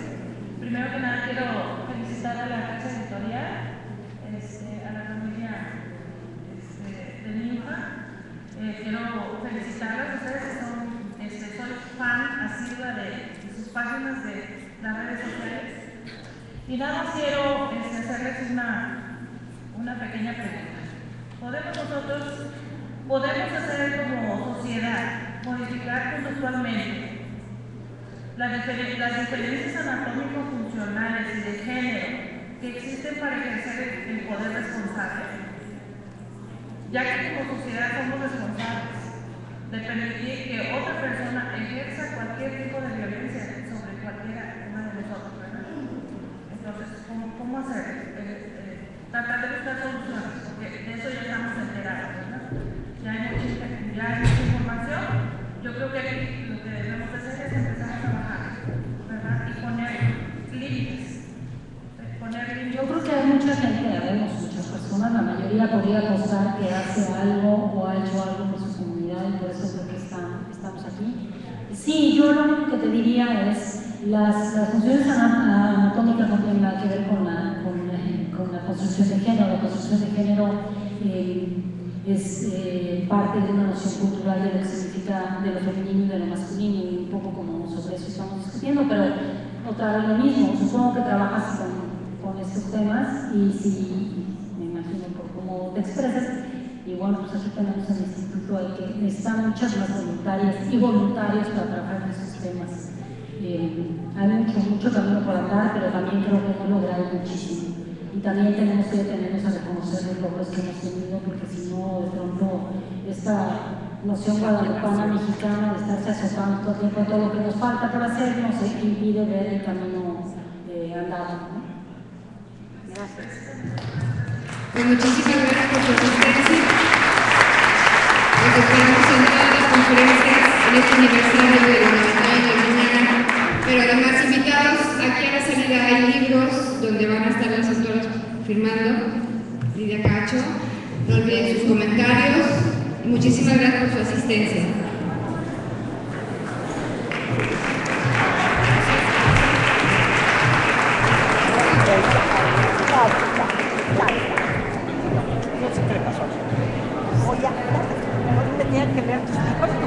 Primero que nada quiero felicitar a la casa editorial, a la familia de mi hija. Quiero felicitarlas a ustedes que son, soy fan asidua de sus páginas de las redes sociales. Y nada más quiero hacerles una pequeña pregunta. Podemos hacer como sociedad, modificar conductualmente las diferencias anatómico-funcionales y de género que existen para ejercer el poder responsable, ya que como sociedad somos responsables de permitir que otra persona ejerza cualquier tipo de violencia sobre cualquiera una de nosotros, ¿verdad? Entonces, ¿cómo hacer? Tratar de buscar soluciones, porque de eso ya estamos enterados, ¿verdad? Ya hay mucha información. Yo creo que aquí lo que debemos hacer es empezar a trabajar, ¿verdad? Y poner límites. Yo creo que hay mucha gente, habemos muchas personas, la mayoría podría apostar que hace algo o ha hecho algo por su comunidad y por eso es lo que estamos aquí. Sí, yo lo único que te diría es las funciones anatómicas no tienen nada que ver con la construcción de género. La construcción de género es parte de una noción cultural de lo que significa de lo femenino y de lo masculino, y un poco como sobre eso estamos discutiendo, pero otra vez lo mismo, supongo que trabajas con estos temas y si, me imagino por cómo te expresas, y bueno, pues aquí tenemos el instituto al que necesitan muchas más voluntarias y voluntarios para trabajar en estos temas. Hay mucho camino por andar, pero también creo que hemos logrado muchísimo. Y también tenemos que detenernos a reconocer los logros que hemos tenido, porque si no, de pronto, esta noción guadalupana mexicana de estarse azotando todo el tiempo de todo lo que nos falta por hacer, nos impide ver el camino andado, ¿no? Gracias. Pues muchísimas gracias por su asistencia. Nos esperamos en todas las conferencias en este aniversario de la 90 de mañana. Pero además, invitados, aquí a la salida hay libros donde van a estar las autoras firmando, Lidia Cacho. No olviden sus comentarios y muchísimas gracias por su asistencia. No sé qué le pasó. Oye, no tenía que leer tus libros.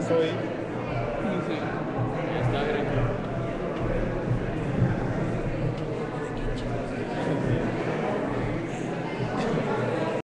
soy